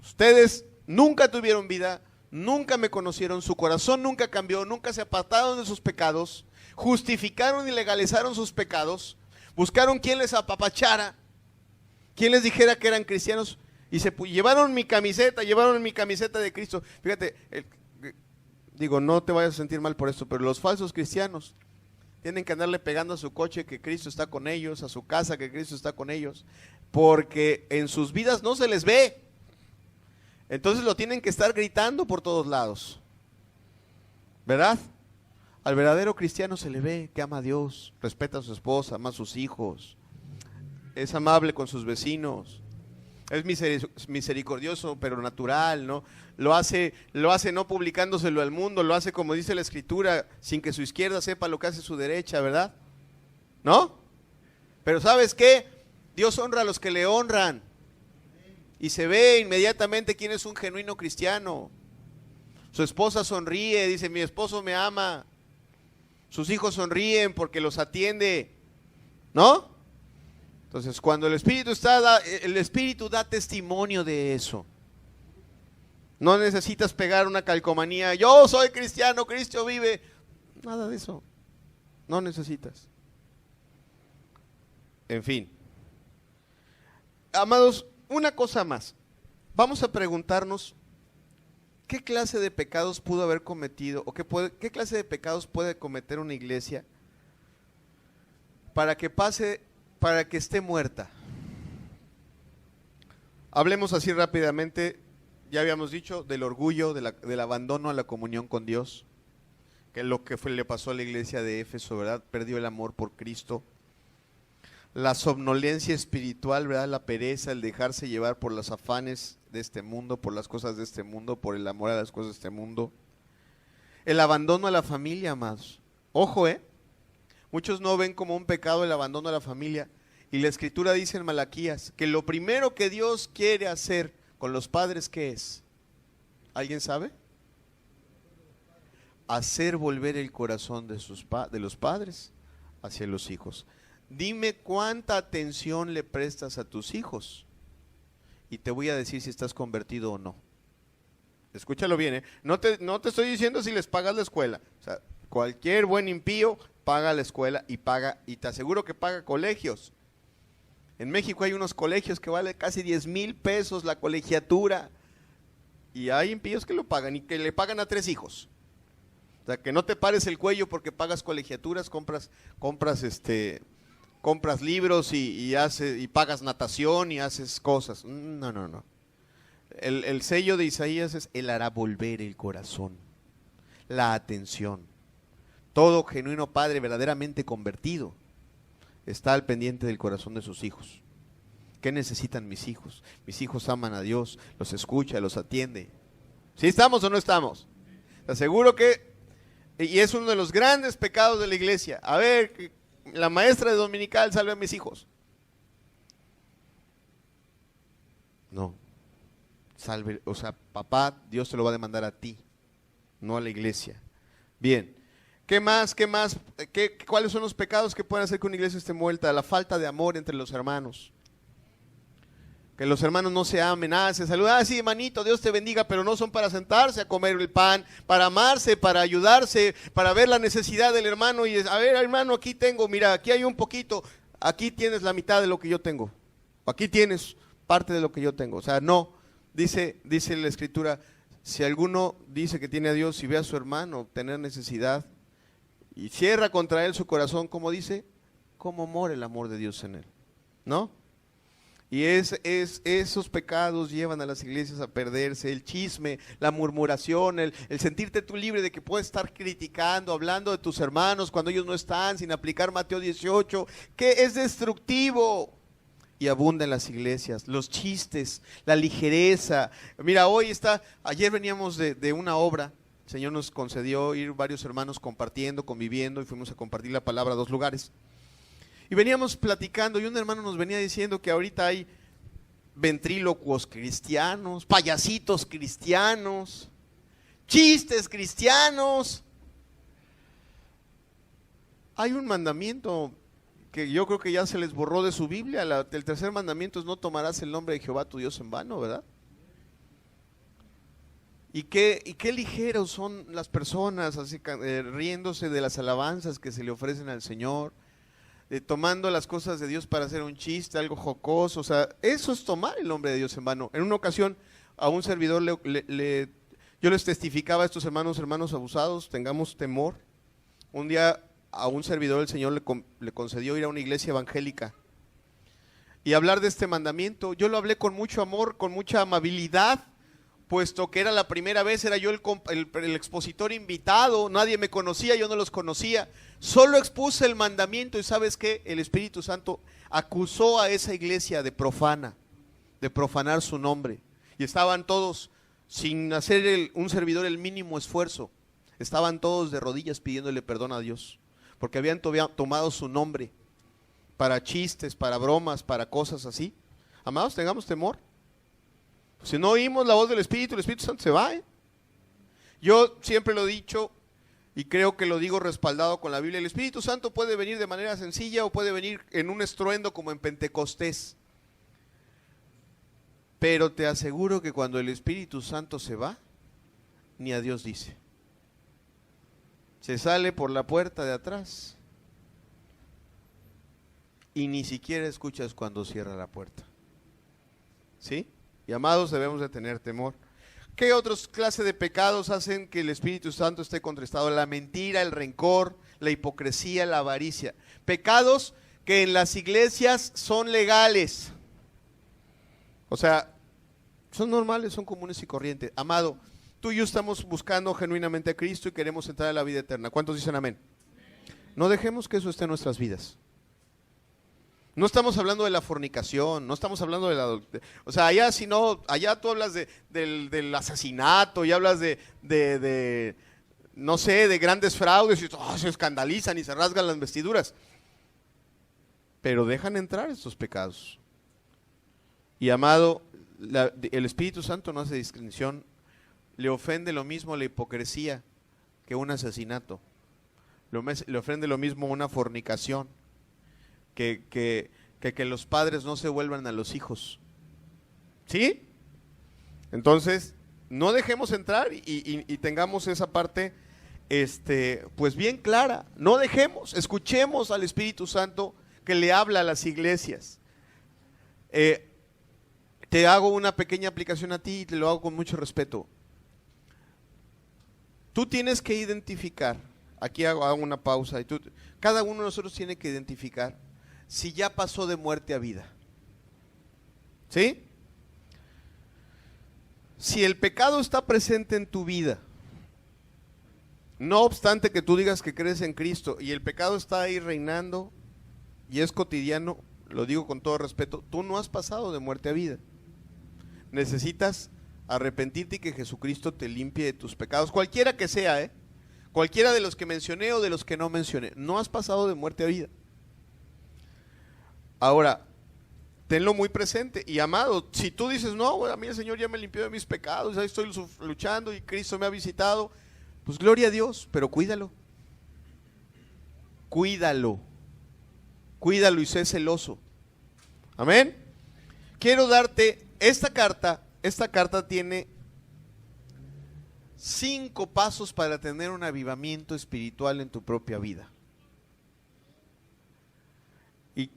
Ustedes nunca tuvieron vida, nunca me conocieron, su corazón nunca cambió, nunca se apartaron de sus pecados, justificaron y legalizaron sus pecados, buscaron quien les apapachara, quien les dijera que eran cristianos, y llevaron mi camiseta de Cristo. Fíjate, digo, no te vayas a sentir mal por esto, pero los falsos cristianos tienen que andarle pegando a su coche que Cristo está con ellos, a su casa que Cristo está con ellos, porque en sus vidas no se les ve. Entonces lo tienen que estar gritando por todos lados, ¿verdad? Al verdadero cristiano se le ve que ama a Dios, respeta a su esposa, ama a sus hijos, es amable con sus vecinos, es misericordioso pero natural, ¿no? Lo hace no publicándoselo al mundo, lo hace como dice la Escritura, sin que su izquierda sepa lo que hace su derecha, ¿verdad? ¿No? Pero ¿sabes qué? Dios honra a los que le honran y se ve inmediatamente quién es un genuino cristiano. Su esposa sonríe, dice, mi esposo me ama. Sus hijos sonríen porque los atiende, ¿no? Entonces, cuando el Espíritu da testimonio de eso. No necesitas pegar una calcomanía, yo soy cristiano, Cristo vive. Nada de eso. No necesitas. En fin. Amados, una cosa más. Vamos a preguntarnos ¿qué clase de pecados pudo haber cometido o qué clase de pecados puede cometer una iglesia para que esté muerta? Hablemos así rápidamente, ya habíamos dicho, del orgullo, del abandono a la comunión con Dios, que es lo que le pasó a la iglesia de Éfeso, ¿verdad? Perdió el amor por Cristo. La somnolencia espiritual, ¿verdad? La pereza, el dejarse llevar por los afanes de este mundo, por las cosas de este mundo, por el amor a las cosas de este mundo. El abandono a la familia, amados. Ojo, muchos no ven como un pecado el abandono a la familia. Y la Escritura dice en Malaquías que lo primero que Dios quiere hacer con los padres, ¿qué es? ¿Alguien sabe? Hacer volver el corazón de los padres hacia los hijos. Dime cuánta atención le prestas a tus hijos y te voy a decir si estás convertido o no. Escúchalo bien, no te estoy diciendo si les pagas la escuela. O sea, cualquier buen impío paga la escuela y te aseguro que paga colegios. En México hay unos colegios que vale casi 10,000 pesos la colegiatura y hay impíos que lo pagan y que le pagan a 3 hijos. O sea, que no te pares el cuello porque pagas colegiaturas, compras libros y pagas natación y haces cosas. No. El sello de Isaías es: Él hará volver el corazón, la atención. Todo genuino padre verdaderamente convertido está al pendiente del corazón de sus hijos. ¿Qué necesitan mis hijos? Mis hijos aman a Dios, los escucha, los atiende. ¿Sí estamos o no estamos? Te aseguro que, y es uno de los grandes pecados de la iglesia. A ver, la maestra de dominical salve a mis hijos. No. Salve, o sea, papá, Dios te lo va a demandar a ti, no a la iglesia. Bien. ¿Qué más? ¿Cuáles son los pecados que pueden hacer que una iglesia esté muerta? La falta de amor entre los hermanos. Que los hermanos no se amen, se saludan, sí, hermanito, Dios te bendiga, pero no son para sentarse a comer el pan, para amarse, para ayudarse, para ver la necesidad del hermano y a ver, hermano, aquí tengo, mira, aquí hay un poquito, aquí tienes la mitad de lo que yo tengo, aquí tienes parte de lo que yo tengo. O sea, no, dice la Escritura, si alguno dice que tiene a Dios y ve a su hermano tener necesidad y cierra contra él su corazón, como dice, ¿cómo mora el amor de Dios en él? ¿No? Y esos pecados llevan a las iglesias a perderse, el chisme, la murmuración, el sentirte tú libre de que puedes estar criticando, hablando de tus hermanos cuando ellos no están, sin aplicar Mateo 18, que es destructivo. Y abunda en las iglesias, los chistes, la ligereza. Mira, ayer veníamos de una obra, el Señor nos concedió ir varios hermanos compartiendo, conviviendo, y fuimos a compartir la palabra a 2 lugares. Y veníamos platicando y un hermano nos venía diciendo que ahorita hay ventrílocuos cristianos, payasitos cristianos, chistes cristianos. Hay un mandamiento que yo creo que ya se les borró de su Biblia. El tercer mandamiento es: no tomarás el nombre de Jehová tu Dios en vano, ¿verdad? Y qué ligeros son las personas, así riéndose de las alabanzas que se le ofrecen al Señor. Tomando las cosas de Dios para hacer un chiste, algo jocoso. O sea, eso es tomar el nombre de Dios en vano. En una ocasión a un servidor yo les testificaba a estos hermanos abusados, tengamos temor. Un día a un servidor el Señor le concedió ir a una iglesia evangélica y hablar de este mandamiento. Yo lo hablé con mucho amor, con mucha amabilidad, puesto que era la primera vez, era yo el expositor invitado, nadie me conocía, yo no los conocía, solo expuse el mandamiento. Y ¿sabes qué? El Espíritu Santo acusó a esa iglesia de profanar su nombre, y estaban todos, sin hacer un servidor el mínimo esfuerzo, estaban todos de rodillas pidiéndole perdón a Dios, porque habían tomado su nombre para chistes, para bromas, para cosas así. Amados, tengamos temor. Si no oímos la voz del Espíritu, el Espíritu Santo se va. Yo siempre lo he dicho y creo que lo digo respaldado con la Biblia: el Espíritu Santo puede venir de manera sencilla o puede venir en un estruendo como en Pentecostés. Pero te aseguro que cuando el Espíritu Santo se va, ni a Dios dice. Se sale por la puerta de atrás y ni siquiera escuchas cuando cierra la puerta. ¿Sí? Y amados, debemos de tener temor. ¿Qué otras clases de pecados hacen que el Espíritu Santo esté contristado? La mentira, el rencor, la hipocresía, la avaricia. Pecados que en las iglesias son legales. O sea, son normales, son comunes y corrientes. Amado, tú y yo estamos buscando genuinamente a Cristo y queremos entrar a la vida eterna. ¿Cuántos dicen amén? No dejemos que eso esté en nuestras vidas. No estamos hablando de la fornicación, no estamos hablando de la adulterio. O sea, allá tú hablas del asesinato y hablas no sé, de grandes fraudes y se escandalizan y se rasgan las vestiduras. Pero dejan entrar estos pecados. Y amado, el Espíritu Santo no hace distinción. Le ofende lo mismo la hipocresía que un asesinato. Le ofende lo mismo una fornicación que los padres no se vuelvan a los hijos. ¿Sí? Entonces, no dejemos entrar y tengamos esa parte pues bien clara. No dejemos, escuchemos al Espíritu Santo que le habla a las iglesias. Te hago una pequeña aplicación a ti y te lo hago con mucho respeto. Tú tienes que identificar, aquí hago una pausa, cada uno de nosotros tiene que identificar si ya pasó de muerte a vida. ¿Sí? Si el pecado está presente en tu vida, no obstante que tú digas que crees en Cristo, y el pecado está ahí reinando y es cotidiano, lo digo con todo respeto, tú no has pasado de muerte a vida. Necesitas arrepentirte y que Jesucristo te limpie de tus pecados, cualquiera que sea, cualquiera de los que mencioné o de los que no mencioné. No has pasado de muerte a vida. Ahora, tenlo muy presente. Y amado, si tú dices, no, a mí el Señor ya me limpió de mis pecados, ya estoy luchando y Cristo me ha visitado, pues gloria a Dios, pero cuídalo. Cuídalo y sé celoso. Amén. quiero darte esta carta. Esta carta tiene 5 pasos para tener un avivamiento espiritual en tu propia vida. ¿Y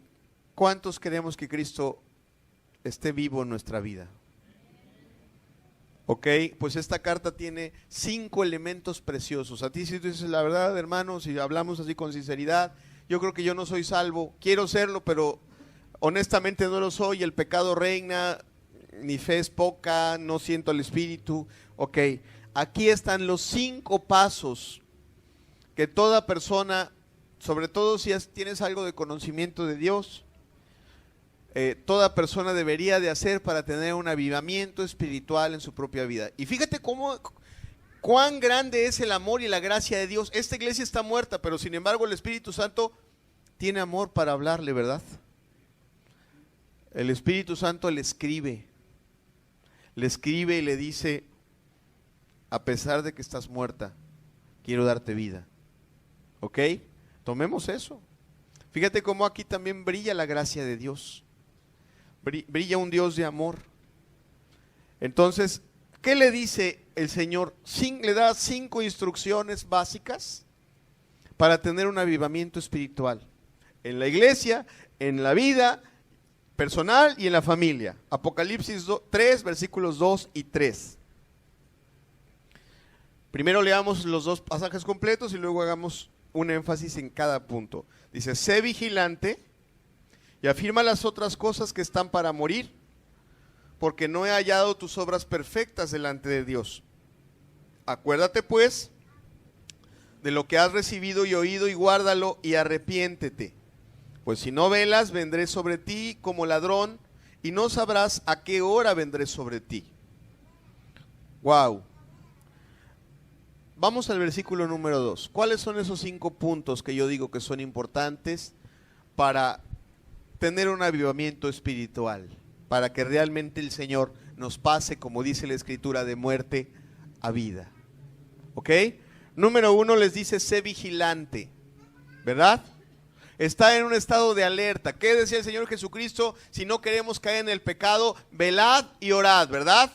cuántos queremos que Cristo esté vivo en nuestra vida? Ok, pues esta carta tiene 5 elementos preciosos. A ti, si tú dices la verdad, hermano, si hablamos así con sinceridad, yo creo que yo no soy salvo, quiero serlo, pero honestamente no lo soy, el pecado reina, mi fe es poca, no siento el Espíritu. Ok, aquí están los 5 pasos que toda persona, sobre todo si tienes algo de conocimiento de Dios, toda persona debería de hacer para tener un avivamiento espiritual en su propia vida. Y fíjate cuán grande es el amor y la gracia de Dios. Esta iglesia está muerta, pero sin embargo el Espíritu Santo tiene amor para hablarle, ¿verdad? El Espíritu Santo le escribe y le dice: a pesar de que estás muerta, quiero darte vida. ¿Ok? Tomemos eso. Fíjate cómo aquí también brilla la gracia de Dios. Brilla un Dios de amor. Entonces, ¿qué le dice el Señor? Le da 5 instrucciones básicas para tener un avivamiento espiritual en la iglesia, en la vida personal y en la familia. Apocalipsis 3, versículos 2 y 3. Primero leamos los 2 pasajes completos y luego hagamos un énfasis en cada punto. Dice: sé vigilante y afirma las otras cosas que están para morir, porque no he hallado tus obras perfectas delante de Dios. Acuérdate pues de lo que has recibido y oído, y guárdalo, y arrepiéntete. Pues si no velas, vendré sobre ti como ladrón, y no sabrás a qué hora vendré sobre ti. Wow. Vamos al versículo número 2. ¿Cuáles son esos 5 puntos que yo digo que son importantes para tener un avivamiento espiritual? Para que realmente el Señor nos pase, como dice la Escritura, de muerte a vida. ¿Ok? Número 1 les dice: sé vigilante, ¿verdad? Está en un estado de alerta. ¿Qué decía el Señor Jesucristo? Si no queremos caer en el pecado, velad y orad, ¿verdad?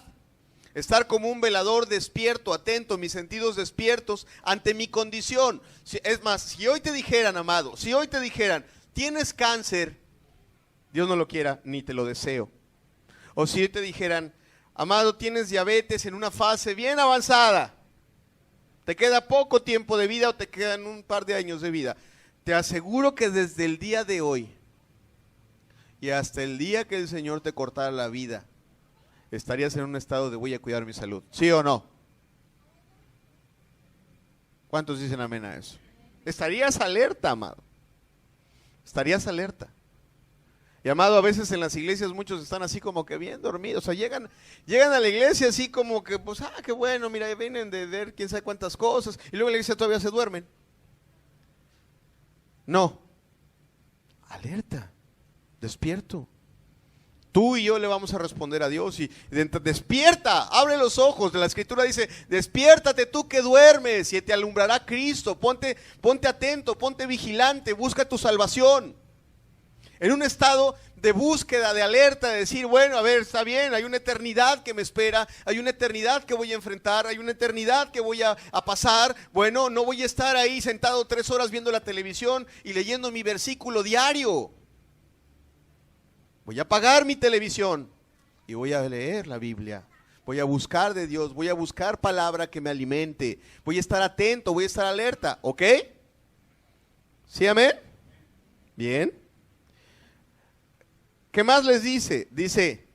Estar como un velador despierto, atento, mis sentidos despiertos ante mi condición. Es más, si hoy te dijeran, amado, si hoy te dijeran: tienes cáncer, Dios no lo quiera, ni te lo deseo. O si hoy te dijeran: amado, tienes diabetes en una fase bien avanzada, te queda poco tiempo de vida o te quedan un par de años de vida. Te aseguro que desde el día de hoy y hasta el día que el Señor te cortara la vida, estarías en un estado de: voy a cuidar mi salud. ¿Sí o no? ¿Cuántos dicen amén a eso? Estarías alerta, amado. Estarías alerta. Y amado, a veces en las iglesias muchos están así como que bien dormidos. O sea, llegan a la iglesia así como que, pues, qué bueno, mira, vienen de ver quién sabe cuántas cosas. Y luego en la iglesia todavía se duermen. No. Alerta. Despierto. Tú y yo le vamos a responder a Dios y despierta, abre los ojos. La Escritura dice: despiértate tú que duermes y te alumbrará Cristo. Ponte atento, ponte vigilante, busca tu salvación. En un estado de búsqueda, de alerta, de decir: bueno, a ver, está bien, hay una eternidad que me espera, hay una eternidad que voy a enfrentar, hay una eternidad que voy a pasar. Bueno, no voy a estar ahí sentado 3 horas viendo la televisión y leyendo mi versículo diario. Voy a apagar mi televisión y voy a leer la Biblia. Voy a buscar de Dios, voy a buscar palabra que me alimente. Voy a estar atento, voy a estar alerta, ¿ok? ¿Sí, amén? Bien. ¿Qué más les dice? Dice: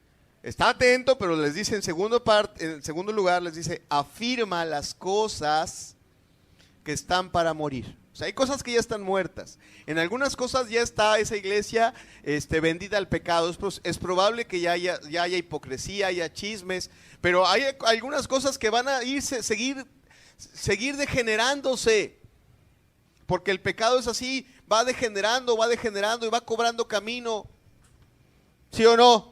está atento, pero les dice en segundo lugar, les dice: afirma las cosas que están para morir. O sea, hay cosas que ya están muertas. En algunas cosas ya está esa iglesia vendida al pecado. Es probable que ya haya hipocresía, haya chismes, pero hay algunas cosas que van a seguir degenerándose. Porque el pecado es así, va degenerando y va cobrando camino. ¿Sí o no?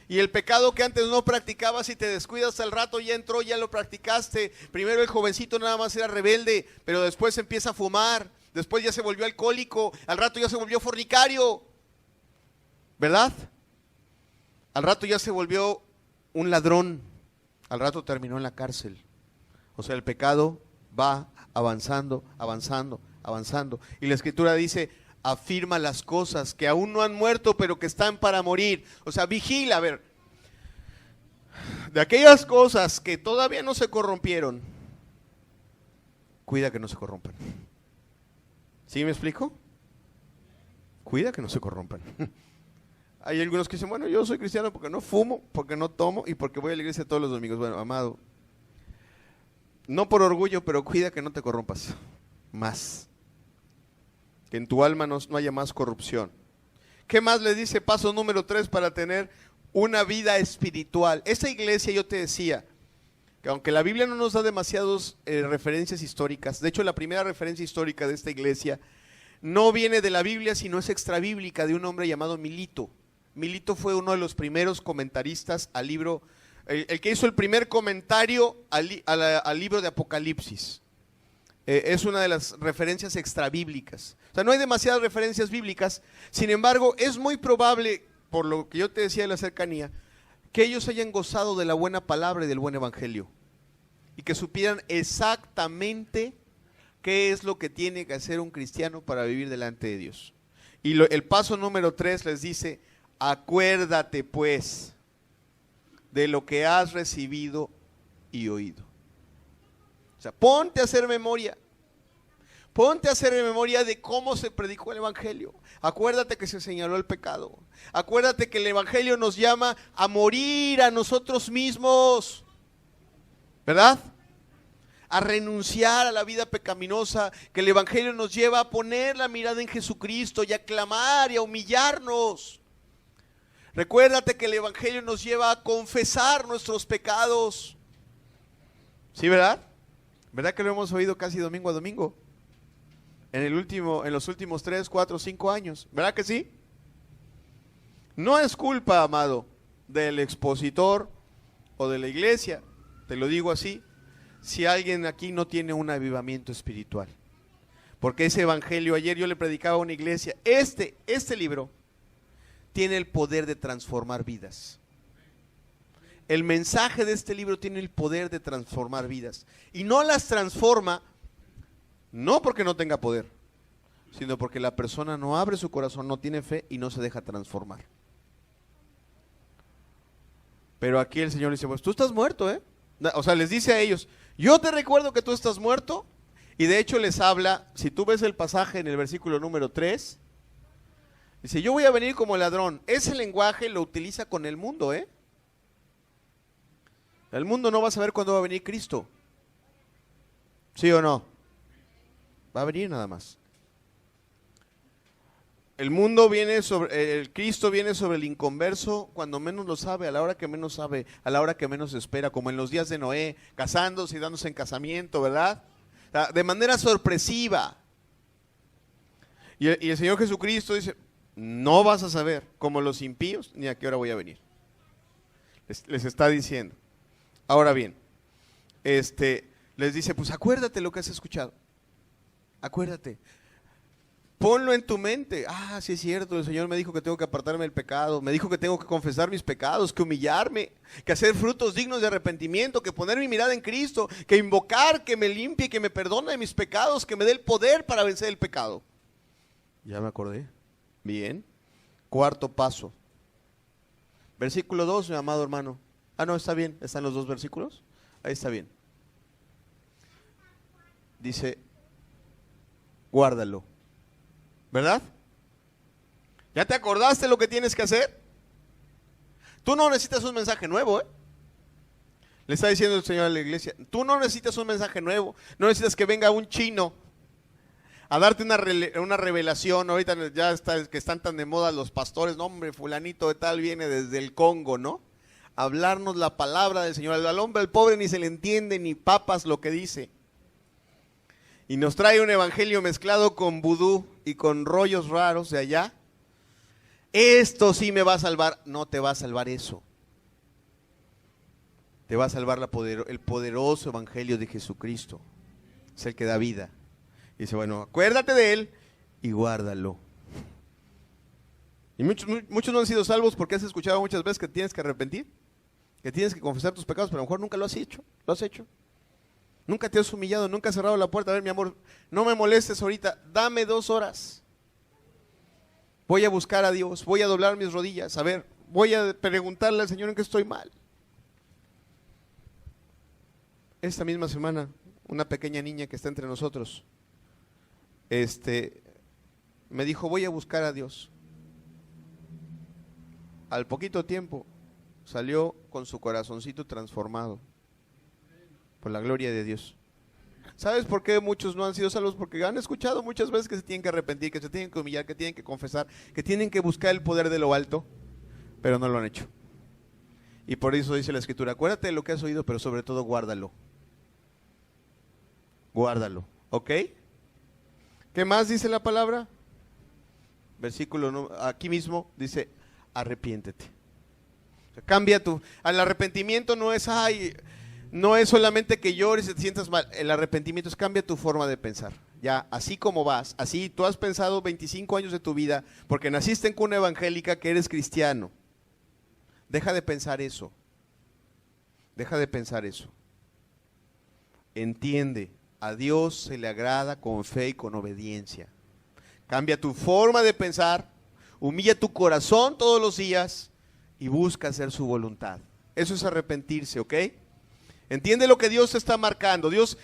Y el pecado que antes no practicabas, y te descuidas al rato, ya entró, ya lo practicaste. Primero el jovencito nada más era rebelde, pero después empieza a fumar, después ya se volvió alcohólico, al rato ya se volvió fornicario, ¿verdad? al rato ya se volvió un ladrón, al rato terminó en la cárcel. O sea, el pecado va avanzando, avanzando, avanzando. Y la Escritura dice, afirma las cosas que aún no han muerto, pero que están para morir. O sea, vigila, a ver, de aquellas cosas que todavía no se corrompieron, cuida que no se corrompan. ¿Sí me explico? Cuida que no se corrompan. Hay algunos que dicen, bueno, yo soy cristiano porque no fumo, porque no tomo y porque voy a la iglesia todos los domingos. Bueno, amado, no por orgullo, pero cuida que no te corrompas más. Que en tu alma no haya más corrupción. ¿Qué más le dice? Paso número 3 para tener una vida espiritual. Esta iglesia, yo te decía, que aunque la Biblia no nos da demasiadas referencias históricas, de hecho la primera referencia histórica de esta iglesia no viene de la Biblia, sino es extrabíblica, de un hombre llamado Milito. Milito fue uno de los primeros comentaristas al libro, el que hizo el primer comentario al libro de Apocalipsis. Es una de las referencias extrabíblicas. O sea, no hay demasiadas referencias bíblicas, sin embargo, es muy probable, por lo que yo te decía de la cercanía, que ellos hayan gozado de la buena palabra y del buen evangelio, y que supieran exactamente qué es lo que tiene que hacer un cristiano para vivir delante de Dios. Y el paso número 3 les dice, acuérdate pues de lo que has recibido y oído. O sea, ponte a hacer memoria. Ponte a hacer memoria de cómo se predicó el evangelio. Acuérdate que se señaló el pecado. Acuérdate que el evangelio nos llama a morir a nosotros mismos, ¿verdad? A renunciar a la vida pecaminosa, que el evangelio nos lleva a poner la mirada en Jesucristo y a clamar y a humillarnos. Recuérdate que el evangelio nos lleva a confesar nuestros pecados. ¿Sí, verdad? ¿Verdad que lo hemos oído casi domingo a domingo? En los últimos 3, 4, 5 años. ¿Verdad que sí? No es culpa, amado, del expositor o de la iglesia, te lo digo así, si alguien aquí no tiene un avivamiento espiritual. Porque ese evangelio, ayer yo le predicaba a una iglesia, este libro tiene el poder de transformar vidas. El mensaje de este libro tiene el poder de transformar vidas. Y no las transforma, no porque no tenga poder, sino porque la persona no abre su corazón, no tiene fe y no se deja transformar. Pero aquí el Señor dice, pues tú estás muerto, ¿eh? O sea, les dice a ellos, yo te recuerdo que tú estás muerto. Y de hecho les habla, si tú ves el pasaje en el versículo número 3, dice, yo voy a venir como ladrón. Ese lenguaje lo utiliza con el mundo, ¿eh? El mundo no va a saber cuándo va a venir Cristo. ¿Sí o no? Va a venir nada más. El Cristo viene sobre el inconverso cuando menos lo sabe, a la hora que menos sabe, a la hora que menos espera, como en los días de Noé, casándose y dándose en casamiento, ¿verdad? O sea, de manera sorpresiva. Y el Señor Jesucristo dice, no vas a saber, como los impíos, ni a qué hora voy a venir. Les está diciendo. Ahora bien, les dice, pues acuérdate lo que has escuchado. Acuérdate. Ponlo en tu mente. Ah, sí es cierto, el Señor me dijo que tengo que apartarme del pecado, me dijo que tengo que confesar mis pecados, que humillarme, que hacer frutos dignos de arrepentimiento, que poner mi mirada en Cristo, que invocar, que me limpie, que me perdone de mis pecados, que me dé el poder para vencer el pecado. Ya me acordé. Bien. Cuarto paso. Versículo 2, mi amado hermano. Ah, no, está bien, están los dos versículos. Ahí está bien. Dice, guárdalo. ¿Verdad? ¿Ya te acordaste lo que tienes que hacer? Tú no necesitas un mensaje nuevo, ¿eh? Le está diciendo el Señor a la iglesia, tú no necesitas un mensaje nuevo, no necesitas que venga un chino a darte una revelación. Ahorita ya que están tan de moda los pastores, no hombre, fulanito de tal viene desde el Congo, ¿no? A hablarnos la palabra del Señor. Al hombre, al pobre ni se le entiende ni papas lo que dice. Y nos trae un evangelio mezclado con vudú y con rollos raros de allá. Esto sí me va a salvar. No te va a salvar eso. Te va a salvar el poderoso evangelio de Jesucristo. Es el que da vida. Y dice, bueno, acuérdate de él y guárdalo. Y muchos no han sido salvos porque has escuchado muchas veces que tienes que arrepentir, que tienes que confesar tus pecados, pero a lo mejor nunca lo has hecho. ¿Lo has hecho? Nunca te has humillado, nunca has cerrado la puerta. A ver, mi amor, no me molestes ahorita, dame 2 horas. Voy a buscar a Dios, voy a doblar mis rodillas, a ver, voy a preguntarle al Señor en qué estoy mal. Esta misma semana, una pequeña niña que está entre nosotros, me dijo, voy a buscar a Dios. Al poquito tiempo salió con su corazoncito transformado por la gloria de Dios. ¿Sabes por qué muchos no han sido salvos? Porque han escuchado muchas veces que se tienen que arrepentir, que se tienen que humillar, que tienen que confesar, que tienen que buscar el poder de lo alto, pero no lo han hecho. Y por eso dice la Escritura, acuérdate de lo que has oído, pero sobre todo guárdalo. Guárdalo, ¿ok? ¿Qué más dice la palabra? Versículo, aquí mismo dice, arrepiéntete. O sea, cambia al arrepentimiento no es, no es solamente que llores y te sientas mal. El arrepentimiento es cambia tu forma de pensar. Ya, así como vas, así tú has pensado 25 años de tu vida, porque naciste en cuna evangélica, que eres cristiano. Deja de pensar eso. Deja de pensar eso. Entiende, a Dios se le agrada con fe y con obediencia. Cambia tu forma de pensar, humilla tu corazón todos los días y busca hacer su voluntad. Eso es arrepentirse, ¿ok? Entiende lo que Dios te está marcando. Dios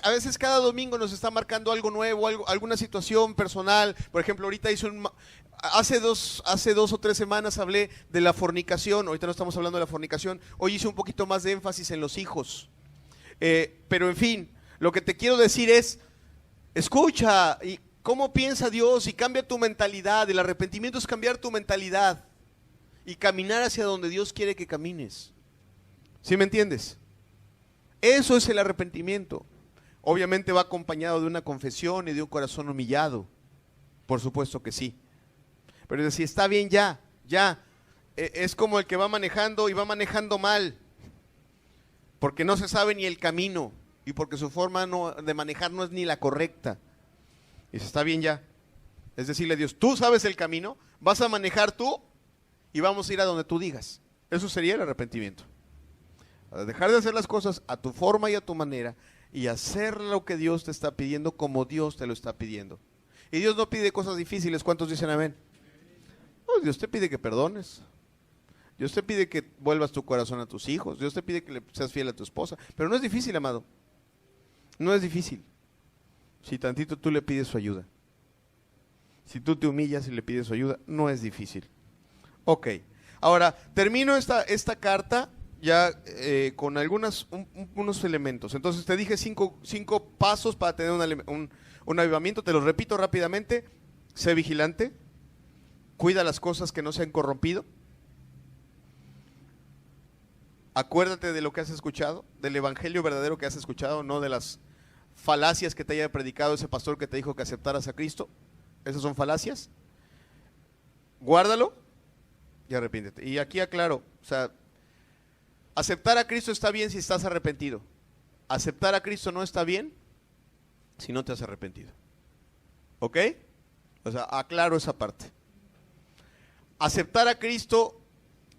a veces cada domingo nos está marcando algo nuevo, alguna situación personal. Por ejemplo, ahorita hace dos o 3 semanas hablé de la fornicación. Ahorita no estamos hablando de la fornicación. Hoy hice un poquito más de énfasis en los hijos. Pero en fin, lo que te quiero decir es, escucha y cómo piensa Dios y cambia tu mentalidad. El arrepentimiento es cambiar tu mentalidad y caminar hacia donde Dios quiere que camines. ¿Sí me entiendes? Eso es el arrepentimiento. Obviamente va acompañado de una confesión y de un corazón humillado. Por supuesto que sí. Pero es decir, está bien ya. Es como el que va manejando y va manejando mal. Porque no se sabe ni el camino. Y porque su forma de manejar no es ni la correcta. Y dice, está bien ya. Es decirle a Dios, tú sabes el camino, vas a manejar tú y vamos a ir a donde tú digas. Eso sería el arrepentimiento. Dejar de hacer las cosas a tu forma y a tu manera y hacer lo que Dios te está pidiendo como Dios te lo está pidiendo. Y Dios no pide cosas difíciles. ¿Cuántos dicen amén? No, Dios te pide que perdones. Dios te pide que vuelvas tu corazón a tus hijos. Dios te pide que le seas fiel a tu esposa. Pero no es difícil, amado. No es difícil. Si tantito tú le pides su ayuda. Si tú te humillas y le pides su ayuda, no es difícil. Ok. Ahora, termino esta carta ya con unos elementos. Entonces te dije 5 pasos para tener un avivamiento. Te los repito rápidamente. Sé vigilante. Cuida las cosas que no se han corrompido. Acuérdate de lo que has escuchado, del evangelio verdadero que has escuchado, no de las falacias que te haya predicado ese pastor que te dijo que aceptaras a Cristo. Esas son falacias. Guárdalo y arrepiéntete. Y aquí aclaro, o sea, aceptar a Cristo está bien si estás arrepentido. Aceptar a Cristo no está bien si no te has arrepentido. ¿Ok? O sea, aclaro esa parte. Aceptar a Cristo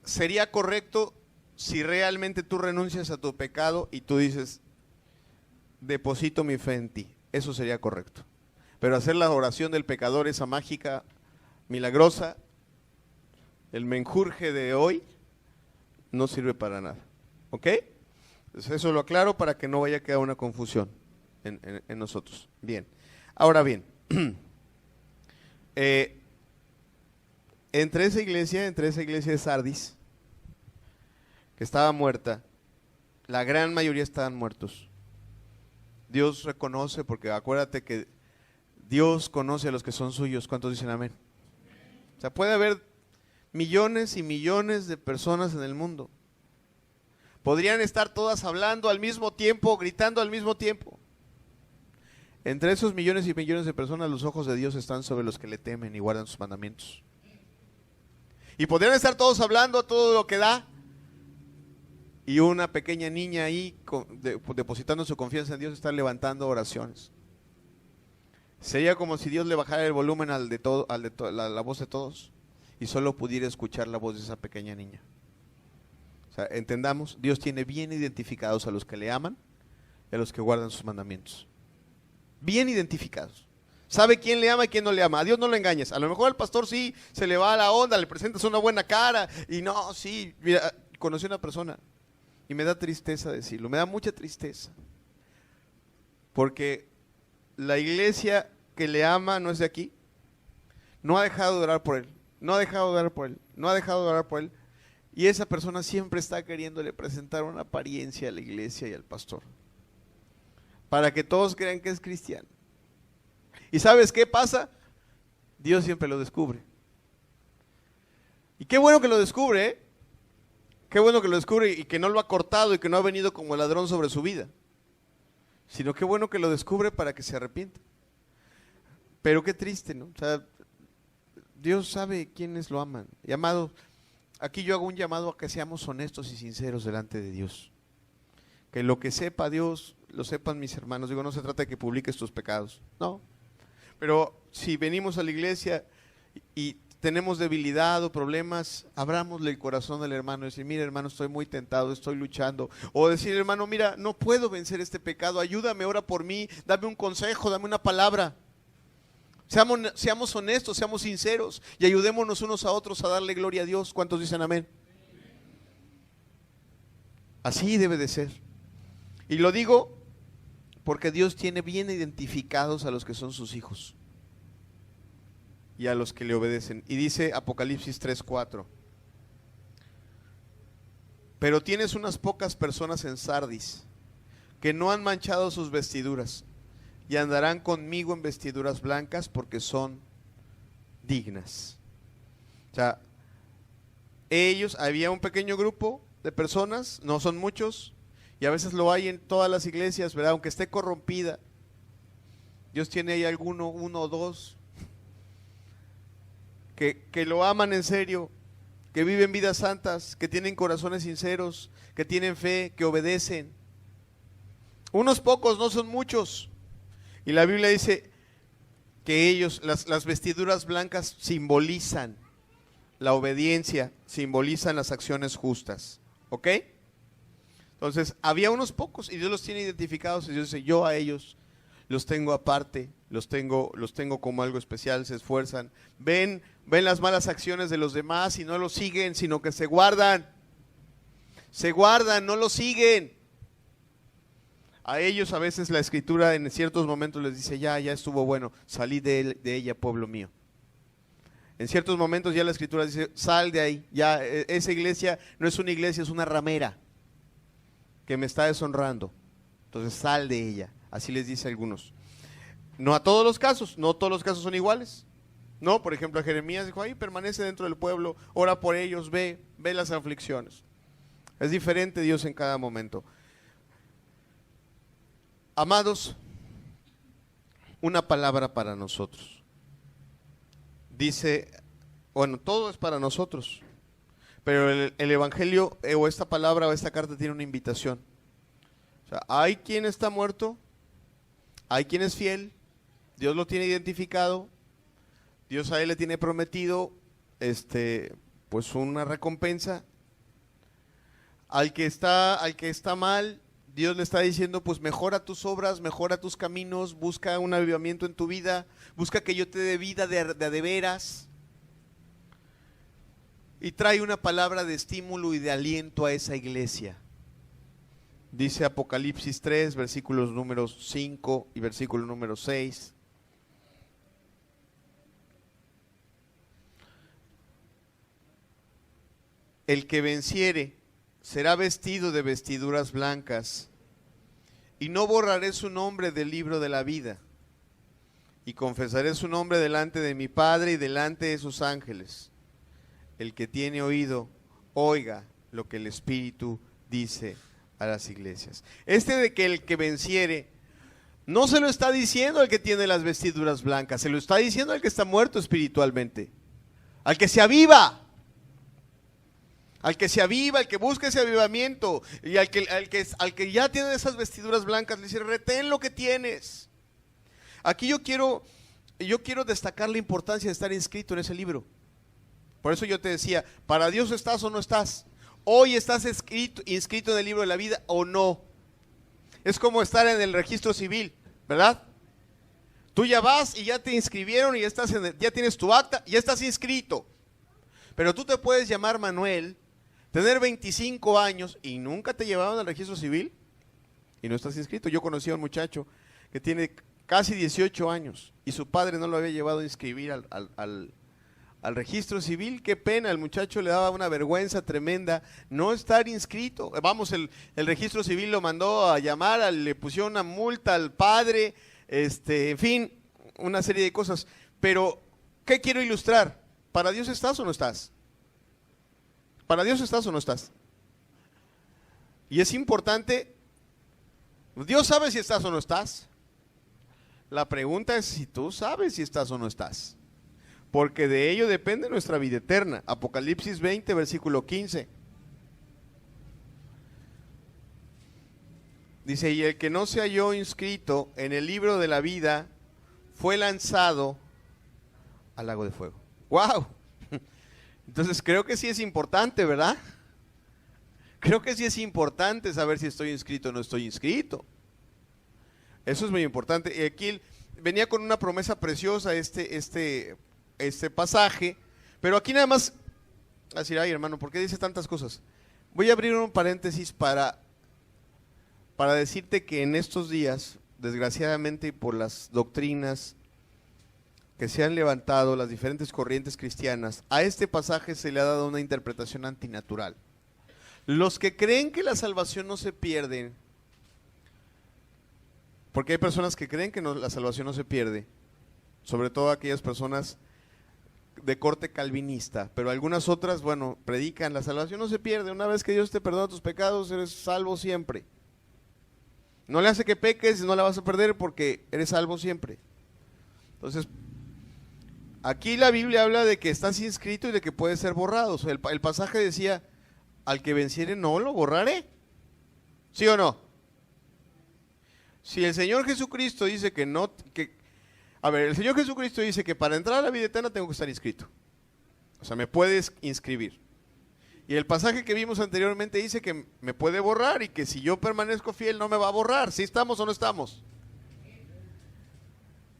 sería correcto si realmente tú renuncias a tu pecado y tú dices, deposito mi fe en ti. Eso sería correcto. Pero hacer la oración del pecador, esa mágica, milagrosa, el menjurje de hoy, no sirve para nada. ¿Ok? Entonces eso lo aclaro para que no vaya a quedar una confusión en nosotros. Bien. Ahora bien, entre esa iglesia de Sardis, que estaba muerta, la gran mayoría estaban muertos. Dios reconoce, porque acuérdate que Dios conoce a los que son suyos. ¿Cuántos dicen amén? O sea, puede haber millones y millones de personas en el mundo. Podrían estar todas hablando al mismo tiempo, gritando al mismo tiempo. Entre esos millones y millones de personas, los ojos de Dios están sobre los que le temen y guardan sus mandamientos. Y podrían estar todos hablando a todo lo que da, y una pequeña niña ahí depositando su confianza en Dios está levantando oraciones. Sería como si Dios le bajara el volumen la voz de todos y solo pudiera escuchar la voz de esa pequeña niña. O sea, entendamos, Dios tiene bien identificados a los que le aman y a los que guardan sus mandamientos. Bien identificados. Sabe quién le ama y quién no le ama. A Dios no lo engañes. A lo mejor al pastor sí se le va a la onda, le presentas una buena cara y no, sí, mira, conocí a una persona y me da tristeza decirlo, me da mucha tristeza. Porque la iglesia que le ama no es de aquí. No ha dejado de orar por él, no ha dejado de orar por él, no ha dejado de orar por él. Y esa persona siempre está queriéndole presentar una apariencia a la iglesia y al pastor, para que todos crean que es cristiano. ¿Y sabes qué pasa? Dios siempre lo descubre. Y qué bueno que lo descubre, ¿eh? Qué bueno que lo descubre y que no lo ha cortado y que no ha venido como ladrón sobre su vida. Sino qué bueno que lo descubre para que se arrepienta. Pero qué triste, ¿no? O sea, Dios sabe quiénes lo aman. Y amado, aquí yo hago un llamado a que seamos honestos y sinceros delante de Dios. Que lo que sepa Dios, lo sepan mis hermanos. Digo, no se trata de que publiques tus pecados, no. Pero si venimos a la iglesia y tenemos debilidad o problemas, abrámosle el corazón al hermano y decir, mira hermano, estoy muy tentado, estoy luchando. O decir, hermano, mira, no puedo vencer este pecado, ayúdame, ora por mí, dame un consejo, dame una palabra. Seamos honestos, seamos sinceros y ayudémonos unos a otros a darle gloria a Dios. ¿Cuántos dicen amén? Así debe de ser. Y lo digo porque Dios tiene bien identificados a los que son sus hijos y a los que le obedecen. Y dice Apocalipsis 3:4: pero tienes unas pocas personas en Sardis que no han manchado sus vestiduras y andarán conmigo en vestiduras blancas porque son dignas. O sea, había un pequeño grupo de personas, no son muchos, y a veces lo hay en todas las iglesias, ¿verdad? Aunque esté corrompida, Dios tiene ahí uno o dos que lo aman en serio, que viven vidas santas, que tienen corazones sinceros, que tienen fe, que obedecen. Unos pocos, no son muchos. Y la Biblia dice que ellos, las vestiduras blancas simbolizan la obediencia, simbolizan las acciones justas. ¿Ok? Entonces, había unos pocos y Dios los tiene identificados y Dios dice, yo a ellos los tengo aparte, los tengo como algo especial, se esfuerzan, ven las malas acciones de los demás y no los siguen, sino que se guardan, no los siguen. A ellos a veces la escritura en ciertos momentos les dice, ya estuvo bueno, salí de ella, pueblo mío. En ciertos momentos ya la escritura dice, sal de ahí, ya esa iglesia no es una iglesia, es una ramera que me está deshonrando, entonces sal de ella. Así les dice a algunos. No a todos los casos, no todos los casos son iguales. No, por ejemplo a Jeremías dijo, ahí permanece dentro del pueblo, ora por ellos, ve las aflicciones. Es diferente Dios en cada momento. Amados, una palabra para nosotros. Dice, bueno, todo es para nosotros, pero el evangelio o esta palabra o esta carta tiene una invitación. O sea, hay quien está muerto, hay quien es fiel, Dios lo tiene identificado, Dios a él le tiene prometido pues una recompensa. Al que está mal, Dios le está diciendo, pues mejora tus obras, mejora tus caminos, busca un avivamiento en tu vida, busca que yo te dé vida de veras. Y trae una palabra de estímulo y de aliento a esa iglesia. Dice Apocalipsis 3, versículos números 5 y versículo número 6. El que venciere será vestido de vestiduras blancas, y no borraré su nombre del libro de la vida, y confesaré su nombre delante de mi Padre y delante de sus ángeles. El que tiene oído, oiga lo que el Espíritu dice a las iglesias. De que el que venciere, no se lo está diciendo al que tiene las vestiduras blancas, se lo está diciendo al que está muerto espiritualmente, al que se aviva. Al que busca ese avivamiento, y al que ya tiene esas vestiduras blancas, le dice, retén lo que tienes. Aquí yo quiero destacar la importancia de estar inscrito en ese libro, Por eso yo te decía, ¿para Dios estás o no estás? ¿Hoy estás inscrito en el libro de la vida o no? Es como estar en el registro civil, ¿verdad? Tú ya vas y ya te inscribieron y ya tienes tu acta, ya estás inscrito. Pero tú te puedes llamar Manuel, tener 25 años y nunca te llevaron al registro civil y no estás inscrito. Yo conocí a un muchacho que tiene casi 18 años y su padre no lo había llevado a inscribir al registro civil. Qué pena, el muchacho le daba una vergüenza tremenda no estar inscrito. Vamos, el registro civil lo mandó a llamar, le pusieron una multa al padre, en fin, una serie de cosas. Pero, ¿qué quiero ilustrar? ¿Para Dios estás o no estás? ¿Para Dios estás o no estás? Y es importante, Dios sabe si estás o no estás. La pregunta es si tú sabes si estás o no estás. Porque de ello depende nuestra vida eterna. Apocalipsis 20, versículo 15. Dice, y el que no se halló inscrito en el libro de la vida fue lanzado al lago de fuego. ¡Wow! Entonces creo que sí es importante, ¿verdad? Creo que sí es importante saber si estoy inscrito o no estoy inscrito. Eso es muy importante. Y aquí venía con una promesa preciosa este pasaje, pero aquí nada más, decir, ay hermano, ¿por qué dice tantas cosas? Voy a abrir un paréntesis para decirte que en estos días, desgraciadamente por las doctrinas que se han levantado, las diferentes corrientes cristianas, a este pasaje se le ha dado una interpretación antinatural. Los que creen que la salvación no se pierde, porque hay personas que creen que la salvación no se pierde, sobre todo aquellas personas de corte calvinista, pero algunas otras, bueno, predican, la salvación no se pierde, una vez que Dios te perdona tus pecados, eres salvo siempre. No le hace que peques, no la vas a perder porque eres salvo siempre. Entonces, aquí la Biblia habla de que estás inscrito y de que puedes ser borrado. O sea, el pasaje decía, al que venciere no lo borraré. ¿Sí o no? Si el Señor Jesucristo dice que no, el Señor Jesucristo dice que para entrar a la vida eterna tengo que estar inscrito. O sea, me puedes inscribir. Y el pasaje que vimos anteriormente dice que me puede borrar y que si yo permanezco fiel no me va a borrar. ¿Sí estamos o no estamos?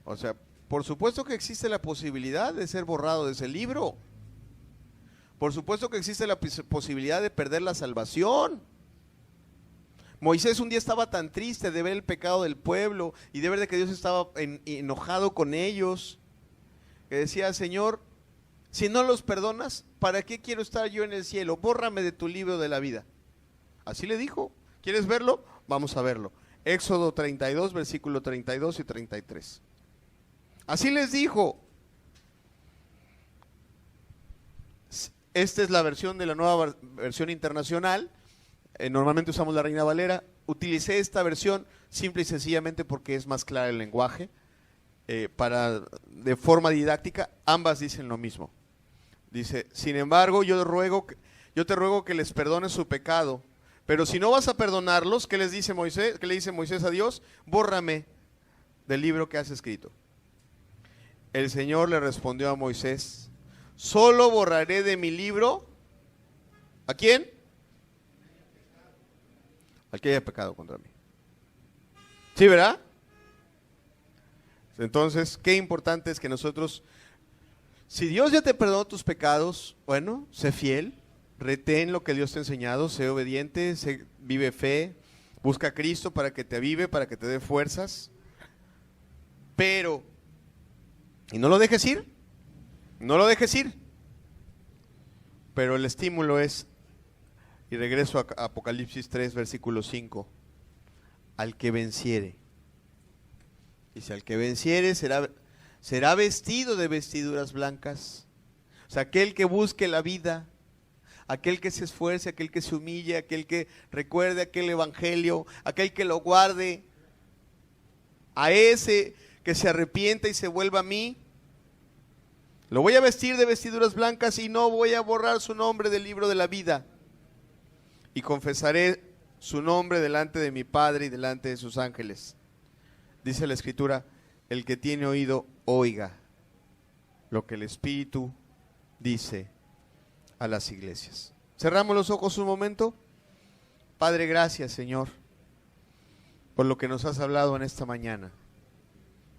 O sea, por supuesto que existe la posibilidad de ser borrado de ese libro. Por supuesto que existe la posibilidad de perder la salvación. Moisés un día estaba tan triste de ver el pecado del pueblo y de ver de que Dios estaba enojado con ellos, que decía, Señor, si no los perdonas, ¿para qué quiero estar yo en el cielo? Bórrame de tu libro de la vida. Así le dijo. ¿Quieres verlo? Vamos a verlo. Éxodo 32, versículo 32 y 33. Así les dijo. Esta es la versión de la nueva versión internacional. Normalmente usamos la Reina Valera. Utilicé esta versión simple y sencillamente porque es más clara el lenguaje. De forma didáctica, ambas dicen lo mismo. Dice, sin embargo, yo te ruego que les perdones su pecado, pero si no vas a perdonarlos, ¿qué les dice Moisés? ¿Qué le dice Moisés a Dios? Bórrame del libro que has escrito. El Señor le respondió a Moisés, solo borraré de mi libro, ¿a quién? Al que haya pecado contra mí. ¿Sí, verdad? Entonces, qué importante es que nosotros, si Dios ya te perdonó tus pecados, bueno, sé fiel, retén lo que Dios te ha enseñado, sé obediente, vive fe, busca a Cristo para que te avive, para que te dé fuerzas, pero, y no lo dejes ir, no lo dejes ir, pero el estímulo es, y regreso a Apocalipsis 3, versículo 5, al que venciere. Dice, al que venciere será vestido de vestiduras blancas. O sea, aquel que busque la vida, aquel que se esfuerce, aquel que se humille, aquel que recuerde aquel evangelio, aquel que lo guarde, a ese que se arrepienta y se vuelva a mí, lo voy a vestir de vestiduras blancas y no voy a borrar su nombre del libro de la vida. Y confesaré su nombre delante de mi Padre y delante de sus ángeles. Dice la Escritura, el que tiene oído, oiga lo que el Espíritu dice a las iglesias. Cerramos los ojos un momento. Padre, gracias, Señor, por lo que nos has hablado en esta mañana.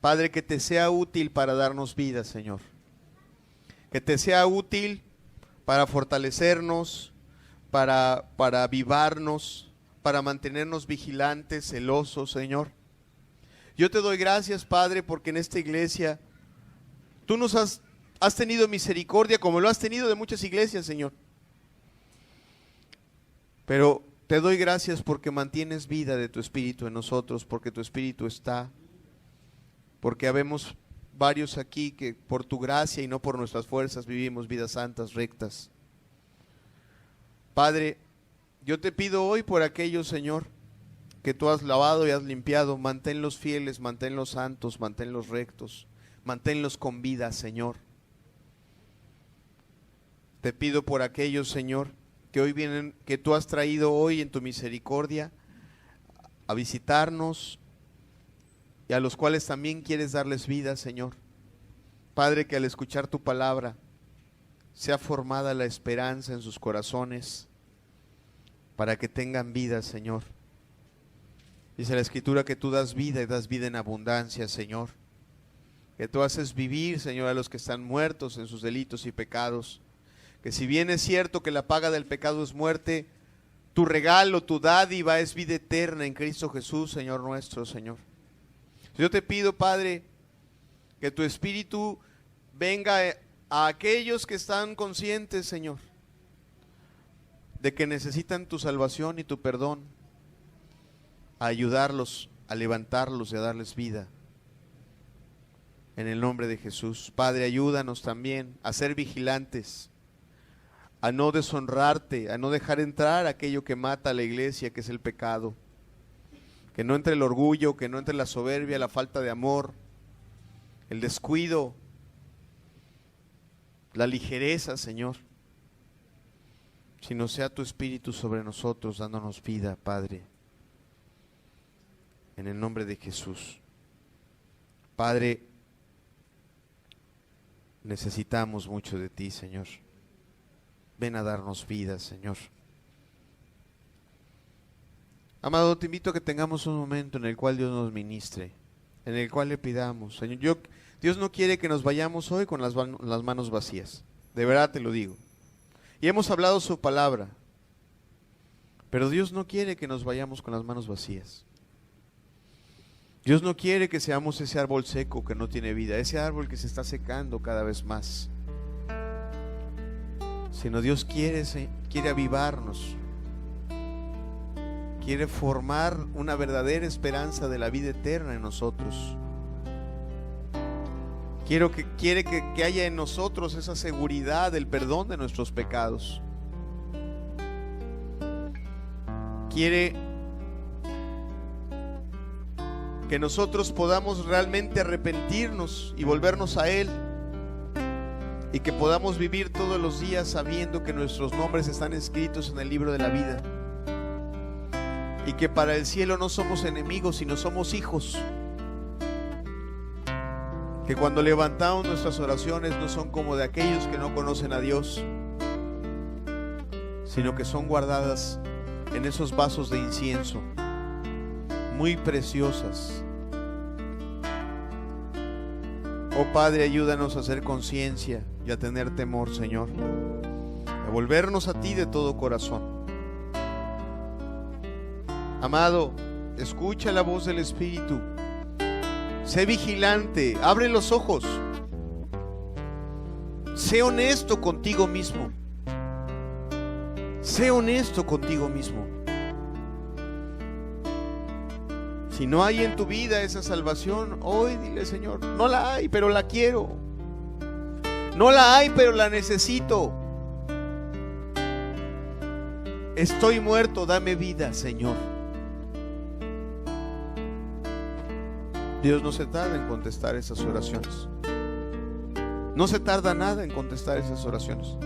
Padre, que te sea útil para darnos vida, Señor. Que te sea útil para fortalecernos, para avivarnos, para mantenernos vigilantes, celosos, Señor. Yo te doy gracias, Padre, porque en esta iglesia tú nos has tenido misericordia, como lo has tenido de muchas iglesias, Señor. Pero te doy gracias porque mantienes vida de tu Espíritu en nosotros, porque tu Espíritu está, porque habemos varios aquí que por tu gracia y no por nuestras fuerzas vivimos vidas santas, rectas. Padre, yo te pido hoy por aquellos, Señor, que tú has lavado y has limpiado, manténlos fieles, manténlos santos, manténlos rectos, manténlos con vida, Señor. Te pido por aquellos, Señor, que hoy vienen, que tú has traído hoy en tu misericordia a visitarnos y a los cuales también quieres darles vida, Señor. Padre, que al escuchar tu palabra sea formada la esperanza en sus corazones para que tengan vida, Señor. Dice la Escritura que tú das vida y das vida en abundancia, Señor. Que tú haces vivir, Señor, a los que están muertos en sus delitos y pecados. Que si bien es cierto que la paga del pecado es muerte, tu regalo, tu dádiva es vida eterna en Cristo Jesús, Señor nuestro, Señor. Yo te pido, Padre, que tu Espíritu venga a aquellos que están conscientes, Señor, de que necesitan tu salvación y tu perdón, a ayudarlos, a levantarlos y a darles vida. En el nombre de Jesús. Padre, ayúdanos también a ser vigilantes, a no deshonrarte, a no dejar entrar aquello que mata a la iglesia, que es el pecado. Que no entre el orgullo, que no entre la soberbia, la falta de amor, el descuido, la ligereza, Señor. Sino sea tu Espíritu sobre nosotros, dándonos vida, Padre. En el nombre de Jesús. Padre, necesitamos mucho de ti, Señor. Ven a darnos vida, Señor. Amado, te invito a que tengamos un momento en el cual Dios nos ministre, en el cual le pidamos, Señor, Dios no quiere que nos vayamos hoy con las manos vacías, de verdad te lo digo. Y hemos hablado su palabra, pero Dios no quiere que nos vayamos con las manos vacías. Dios no quiere que seamos ese árbol seco que no tiene vida, ese árbol que se está secando cada vez más. Sino Dios quiere avivarnos, quiere formar una verdadera esperanza de la vida eterna en nosotros. Quiere que haya en nosotros esa seguridad del perdón de nuestros pecados. Quiere que nosotros podamos realmente arrepentirnos y volvernos a Él, y que podamos vivir todos los días sabiendo que nuestros nombres están escritos en el libro de la vida, y que para el cielo no somos enemigos, sino somos hijos. Que cuando levantamos nuestras oraciones no son como de aquellos que no conocen a Dios, sino que son guardadas en esos vasos de incienso, muy preciosas. Oh Padre, ayúdanos a hacer conciencia y a tener temor, Señor, a volvernos a ti de todo corazón. Amado, escucha la voz del Espíritu. Sé vigilante, abre los ojos. Sé honesto contigo mismo. Sé honesto contigo mismo. Si no hay en tu vida esa salvación, hoy dile, Señor, no la hay, pero la quiero. No la hay, pero la necesito. Estoy muerto, dame vida, Señor. Dios no se tarda en contestar esas oraciones. No se tarda nada en contestar esas oraciones.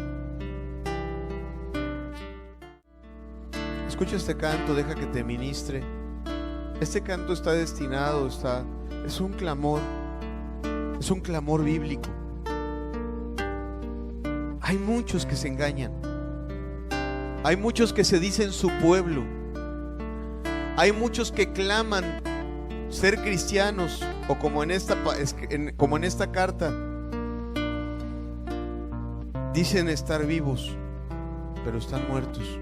Escucha este canto, deja que te ministre. Este canto está destinado, es un clamor bíblico. Hay muchos que se engañan. Hay muchos que se dicen su pueblo. Hay muchos que claman ser cristianos, o como en esta carta, dicen estar vivos, pero están muertos.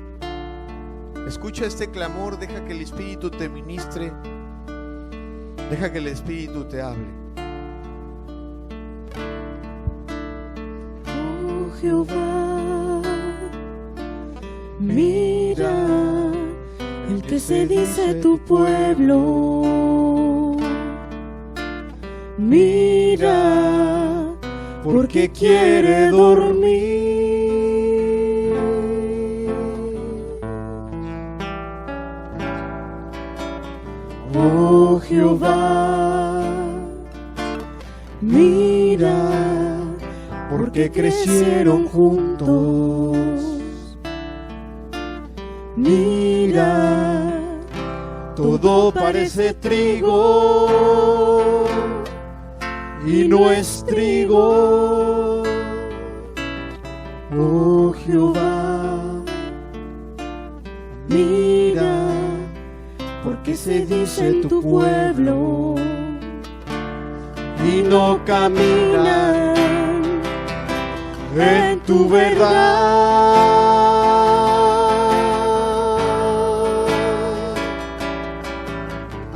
Escucha este clamor, deja que el Espíritu te ministre, deja que el Espíritu te hable. Oh Jehová, mira el que se dice tu pueblo. Mira, porque quiere dormir. Oh Jehová, mira, porque crecieron juntos. Mira, todo parece trigo y no es trigo. Oh Jehová, mira, porque se dice tu pueblo y no caminan en tu verdad.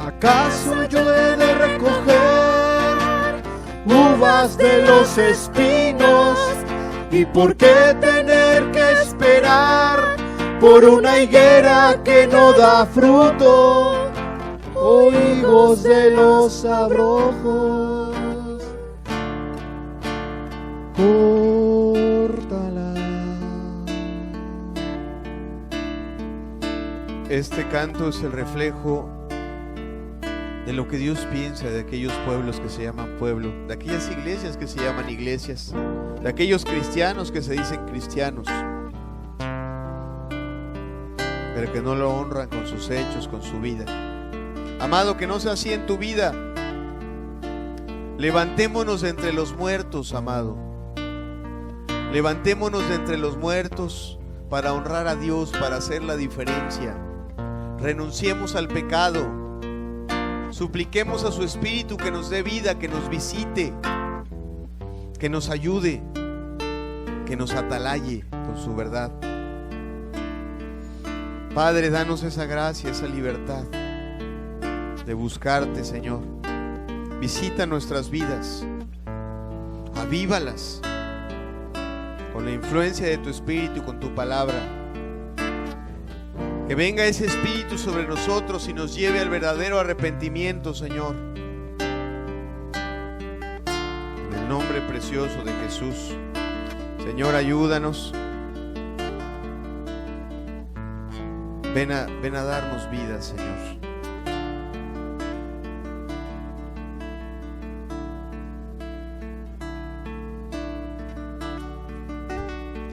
¿Acaso yo he de recoger uvas de los espinos? ¿Y por qué tener que esperar por una higuera que no da fruto? Oh higos de los abrojos, córtala. Este canto es el reflejo de lo que Dios piensa de aquellos pueblos que se llaman pueblo, de aquellas iglesias que se llaman iglesias, de aquellos cristianos que se dicen cristianos, pero que no lo honran con sus hechos, con su vida. Amado, que no sea así en tu vida. Levantémonos de entre los muertos, amado. Levantémonos de entre los muertos para honrar a Dios, para hacer la diferencia. Renunciemos al pecado. Supliquemos a su Espíritu que nos dé vida, que nos visite, que nos ayude, que nos atalaye con su verdad. Padre, danos esa gracia, esa libertad de buscarte, Señor. Visita nuestras vidas, avívalas con la influencia de tu Espíritu, con tu palabra. Que venga ese Espíritu sobre nosotros y nos lleve al verdadero arrepentimiento, Señor. En el nombre precioso de Jesús. Señor, ayúdanos. Ven a darnos vida, Señor.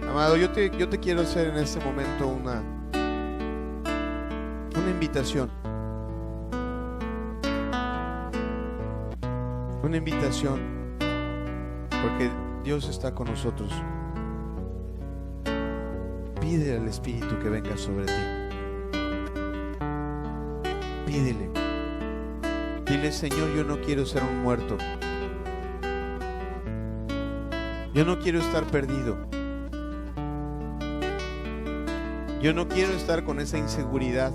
Amado, yo te quiero hacer en este momento una invitación. Una invitación, porque Dios está con nosotros. Pide al Espíritu que venga sobre ti. Pídele. Dile: Señor, yo no quiero ser un muerto. Yo no quiero estar perdido. Yo no quiero estar con esa inseguridad.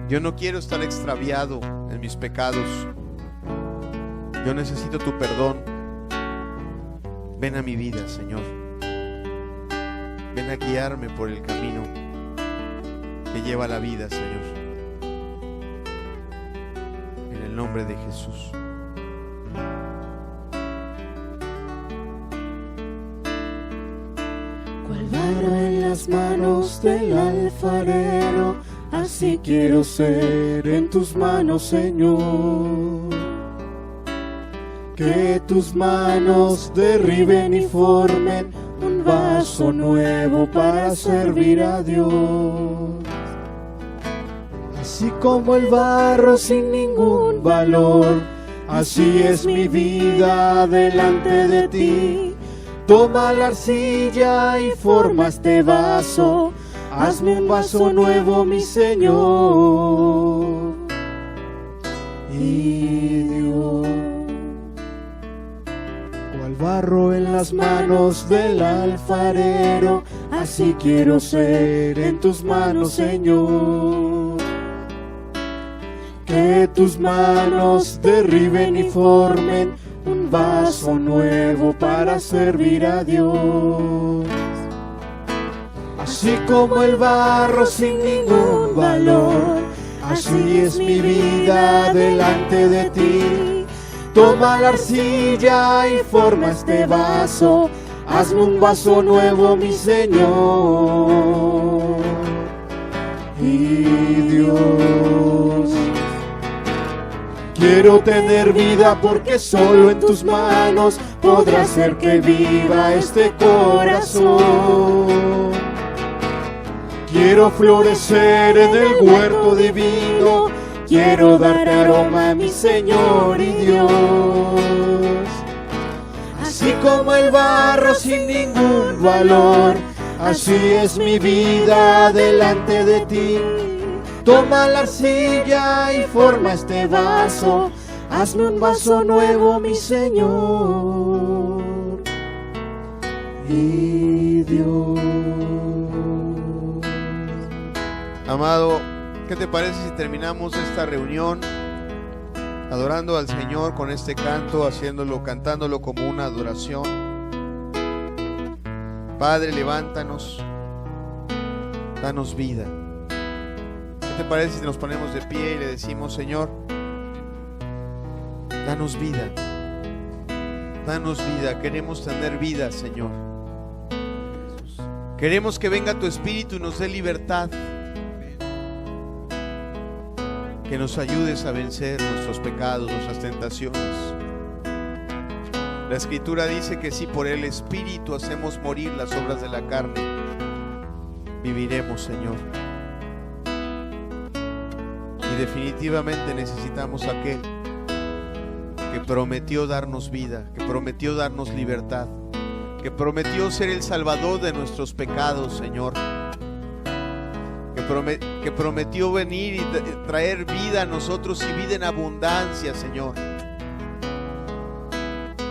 Yo no quiero estar extraviado en mis pecados. Yo necesito tu perdón. Ven a mi vida, Señor. Ven a guiarme por el camino que lleva a la vida, Señor. En el nombre de Jesús. Cual barro en las manos del alfarero, así quiero ser en tus manos, Señor. Que tus manos derriben y formen un vaso nuevo para servir a Dios. Así como el barro sin ningún valor, así es mi vida delante de ti. Toma la arcilla y forma este vaso. Hazme un vaso nuevo, mi Señor y Dios. Cual barro en las manos del alfarero, así quiero ser en tus manos, Señor. Que tus manos derriben y formen un vaso nuevo para servir a Dios. Así como el barro sin ningún valor, así es mi vida delante de ti. Toma la arcilla y forma este vaso. Hazme un vaso nuevo, mi Señor y Dios. Quiero tener vida porque solo en tus manos podrá hacer que viva este corazón. Quiero florecer en el huerto divino. Quiero darte aroma a mi Señor y Dios. Así como el barro sin ningún valor, así es mi vida delante de ti. Toma la arcilla y forma este vaso. Hazme un vaso nuevo, mi Señor y Dios. Amado, ¿qué te parece si terminamos esta reunión adorando al Señor con este canto, cantándolo como una adoración? Padre, levántanos, danos vida. ¿Qué te parece si nos ponemos de pie y le decimos: Señor, danos vida, queremos tener vida, Señor. Queremos que venga tu Espíritu y nos dé libertad, que nos ayudes a vencer nuestros pecados, nuestras tentaciones. La Escritura dice que si por el Espíritu hacemos morir las obras de la carne, viviremos, Señor. Y definitivamente necesitamos aquel que prometió darnos vida, que prometió darnos libertad, que prometió ser el Salvador de nuestros pecados, Señor. Que prometió venir y traer vida a nosotros y vida en abundancia, Señor.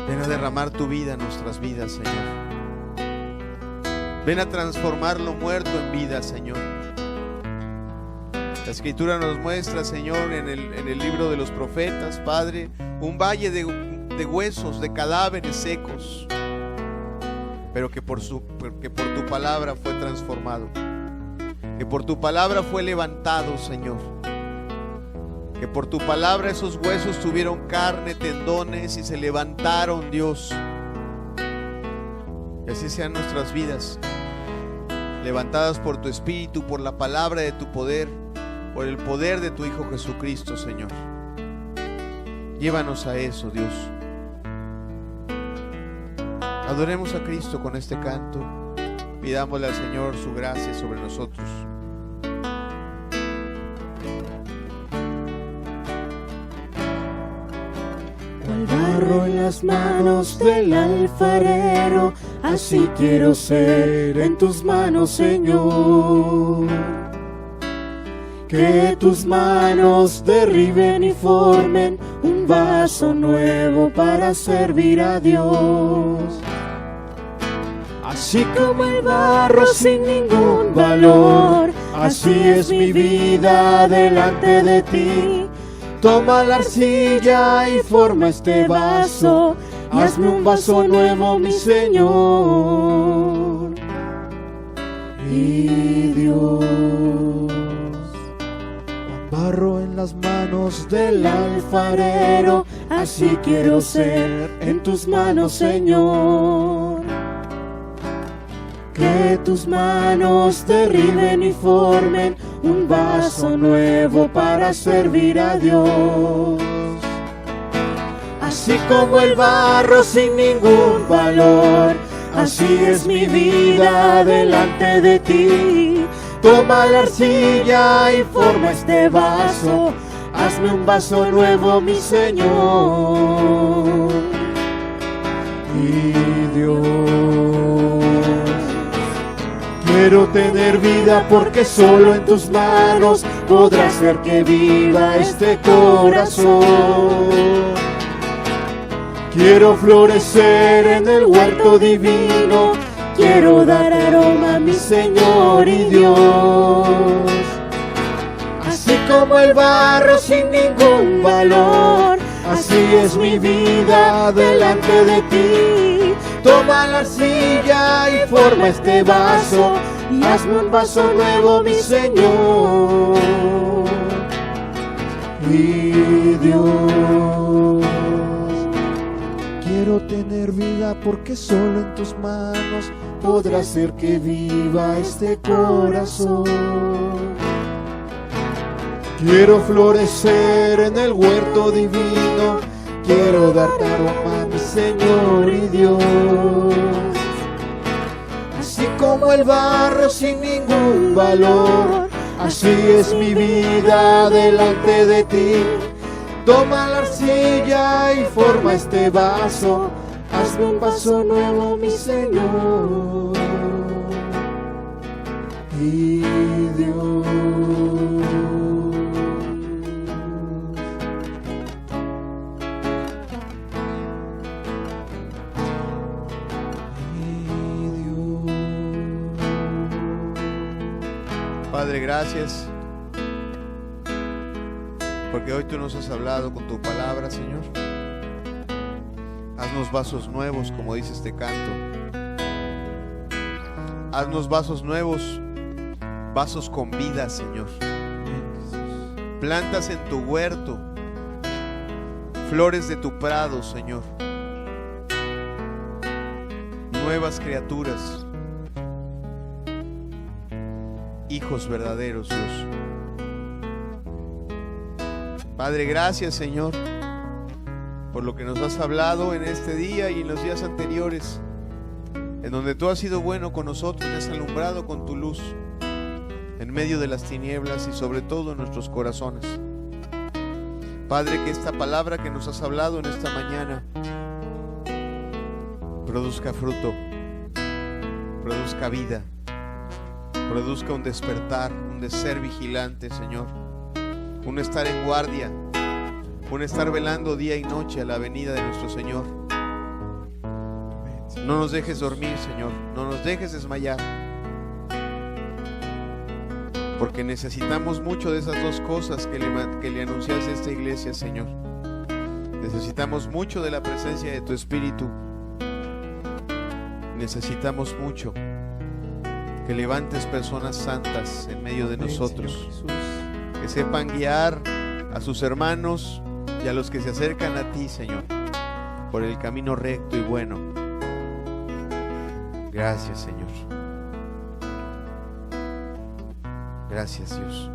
Ven a derramar tu vida en nuestras vidas, Señor. Ven a transformar lo muerto en vida, Señor. La Escritura nos muestra, Señor, en el libro de los profetas, Padre, un valle de huesos, de cadáveres secos, pero que por tu palabra fue transformado, que por tu palabra fue levantado, Señor, que por tu palabra esos huesos tuvieron carne, tendones y se levantaron, Dios. Que así sean nuestras vidas, levantadas por tu Espíritu, por la palabra de tu poder, por el poder de tu Hijo Jesucristo, Señor. Llévanos a eso, Dios. Adoremos a Cristo con este canto. Pidámosle al Señor su gracia sobre nosotros. Cual barro en las manos del alfarero, así quiero ser en tus manos, Señor. Que tus manos derriben y formen un vaso nuevo para servir a Dios. Así como el barro sin ningún valor, así es mi vida delante de ti. Toma la arcilla y forma este vaso. Hazme un vaso nuevo, mi Señor y Dios. Barro en las manos del alfarero, así quiero ser en tus manos, Señor. Que tus manos derriben y formen un vaso nuevo para servir a Dios. Así como el barro sin ningún valor, así es mi vida delante de ti. Toma la arcilla y forma este vaso. Hazme un vaso nuevo, mi Señor y Dios. Quiero tener vida porque solo en tus manos podrá hacer que viva este corazón. Quiero florecer en el huerto divino, quiero dar aroma a mi Señor y Dios. Así como el barro sin ningún valor, así es mi vida delante de ti. Toma la arcilla y forma este vaso, y hazme un vaso nuevo, mi Señor y Dios. Quiero tener vida porque solo en tus manos podrá hacer que viva este corazón. Quiero florecer en el huerto divino, quiero darte aroma a mi Señor y Dios. Así como el barro sin ningún valor, así es mi vida delante de ti. Toma la arcilla y forma este vaso, hazme un vaso nuevo, mi Señor y Dios. Padre, gracias, porque hoy tú nos has hablado con tu palabra, Señor. Haznos vasos nuevos, como dice este canto. Haznos vasos nuevos, vasos con vida, Señor. Plantas en tu huerto, flores de tu prado, Señor. Nuevas criaturas, hijos verdaderos, Dios. Padre, gracias, Señor, por lo que nos has hablado en este día y en los días anteriores, en donde tú has sido bueno con nosotros y has alumbrado con tu luz en medio de las tinieblas y sobre todo en nuestros corazones. Padre, que esta palabra que nos has hablado en esta mañana produzca fruto, produzca vida, produzca un despertar, un de ser vigilante, Señor, un estar en guardia, un estar velando día y noche a la venida de nuestro Señor. No nos dejes dormir, Señor, no nos dejes desmayar, porque necesitamos mucho de esas dos cosas que le anunciaste a esta iglesia, Señor. Necesitamos mucho de la presencia de tu Espíritu. Necesitamos mucho que levantes personas santas en medio de nosotros, que sepan guiar a sus hermanos y a los que se acercan a ti, Señor, por el camino recto y bueno. Gracias, Señor. Gracias, Dios.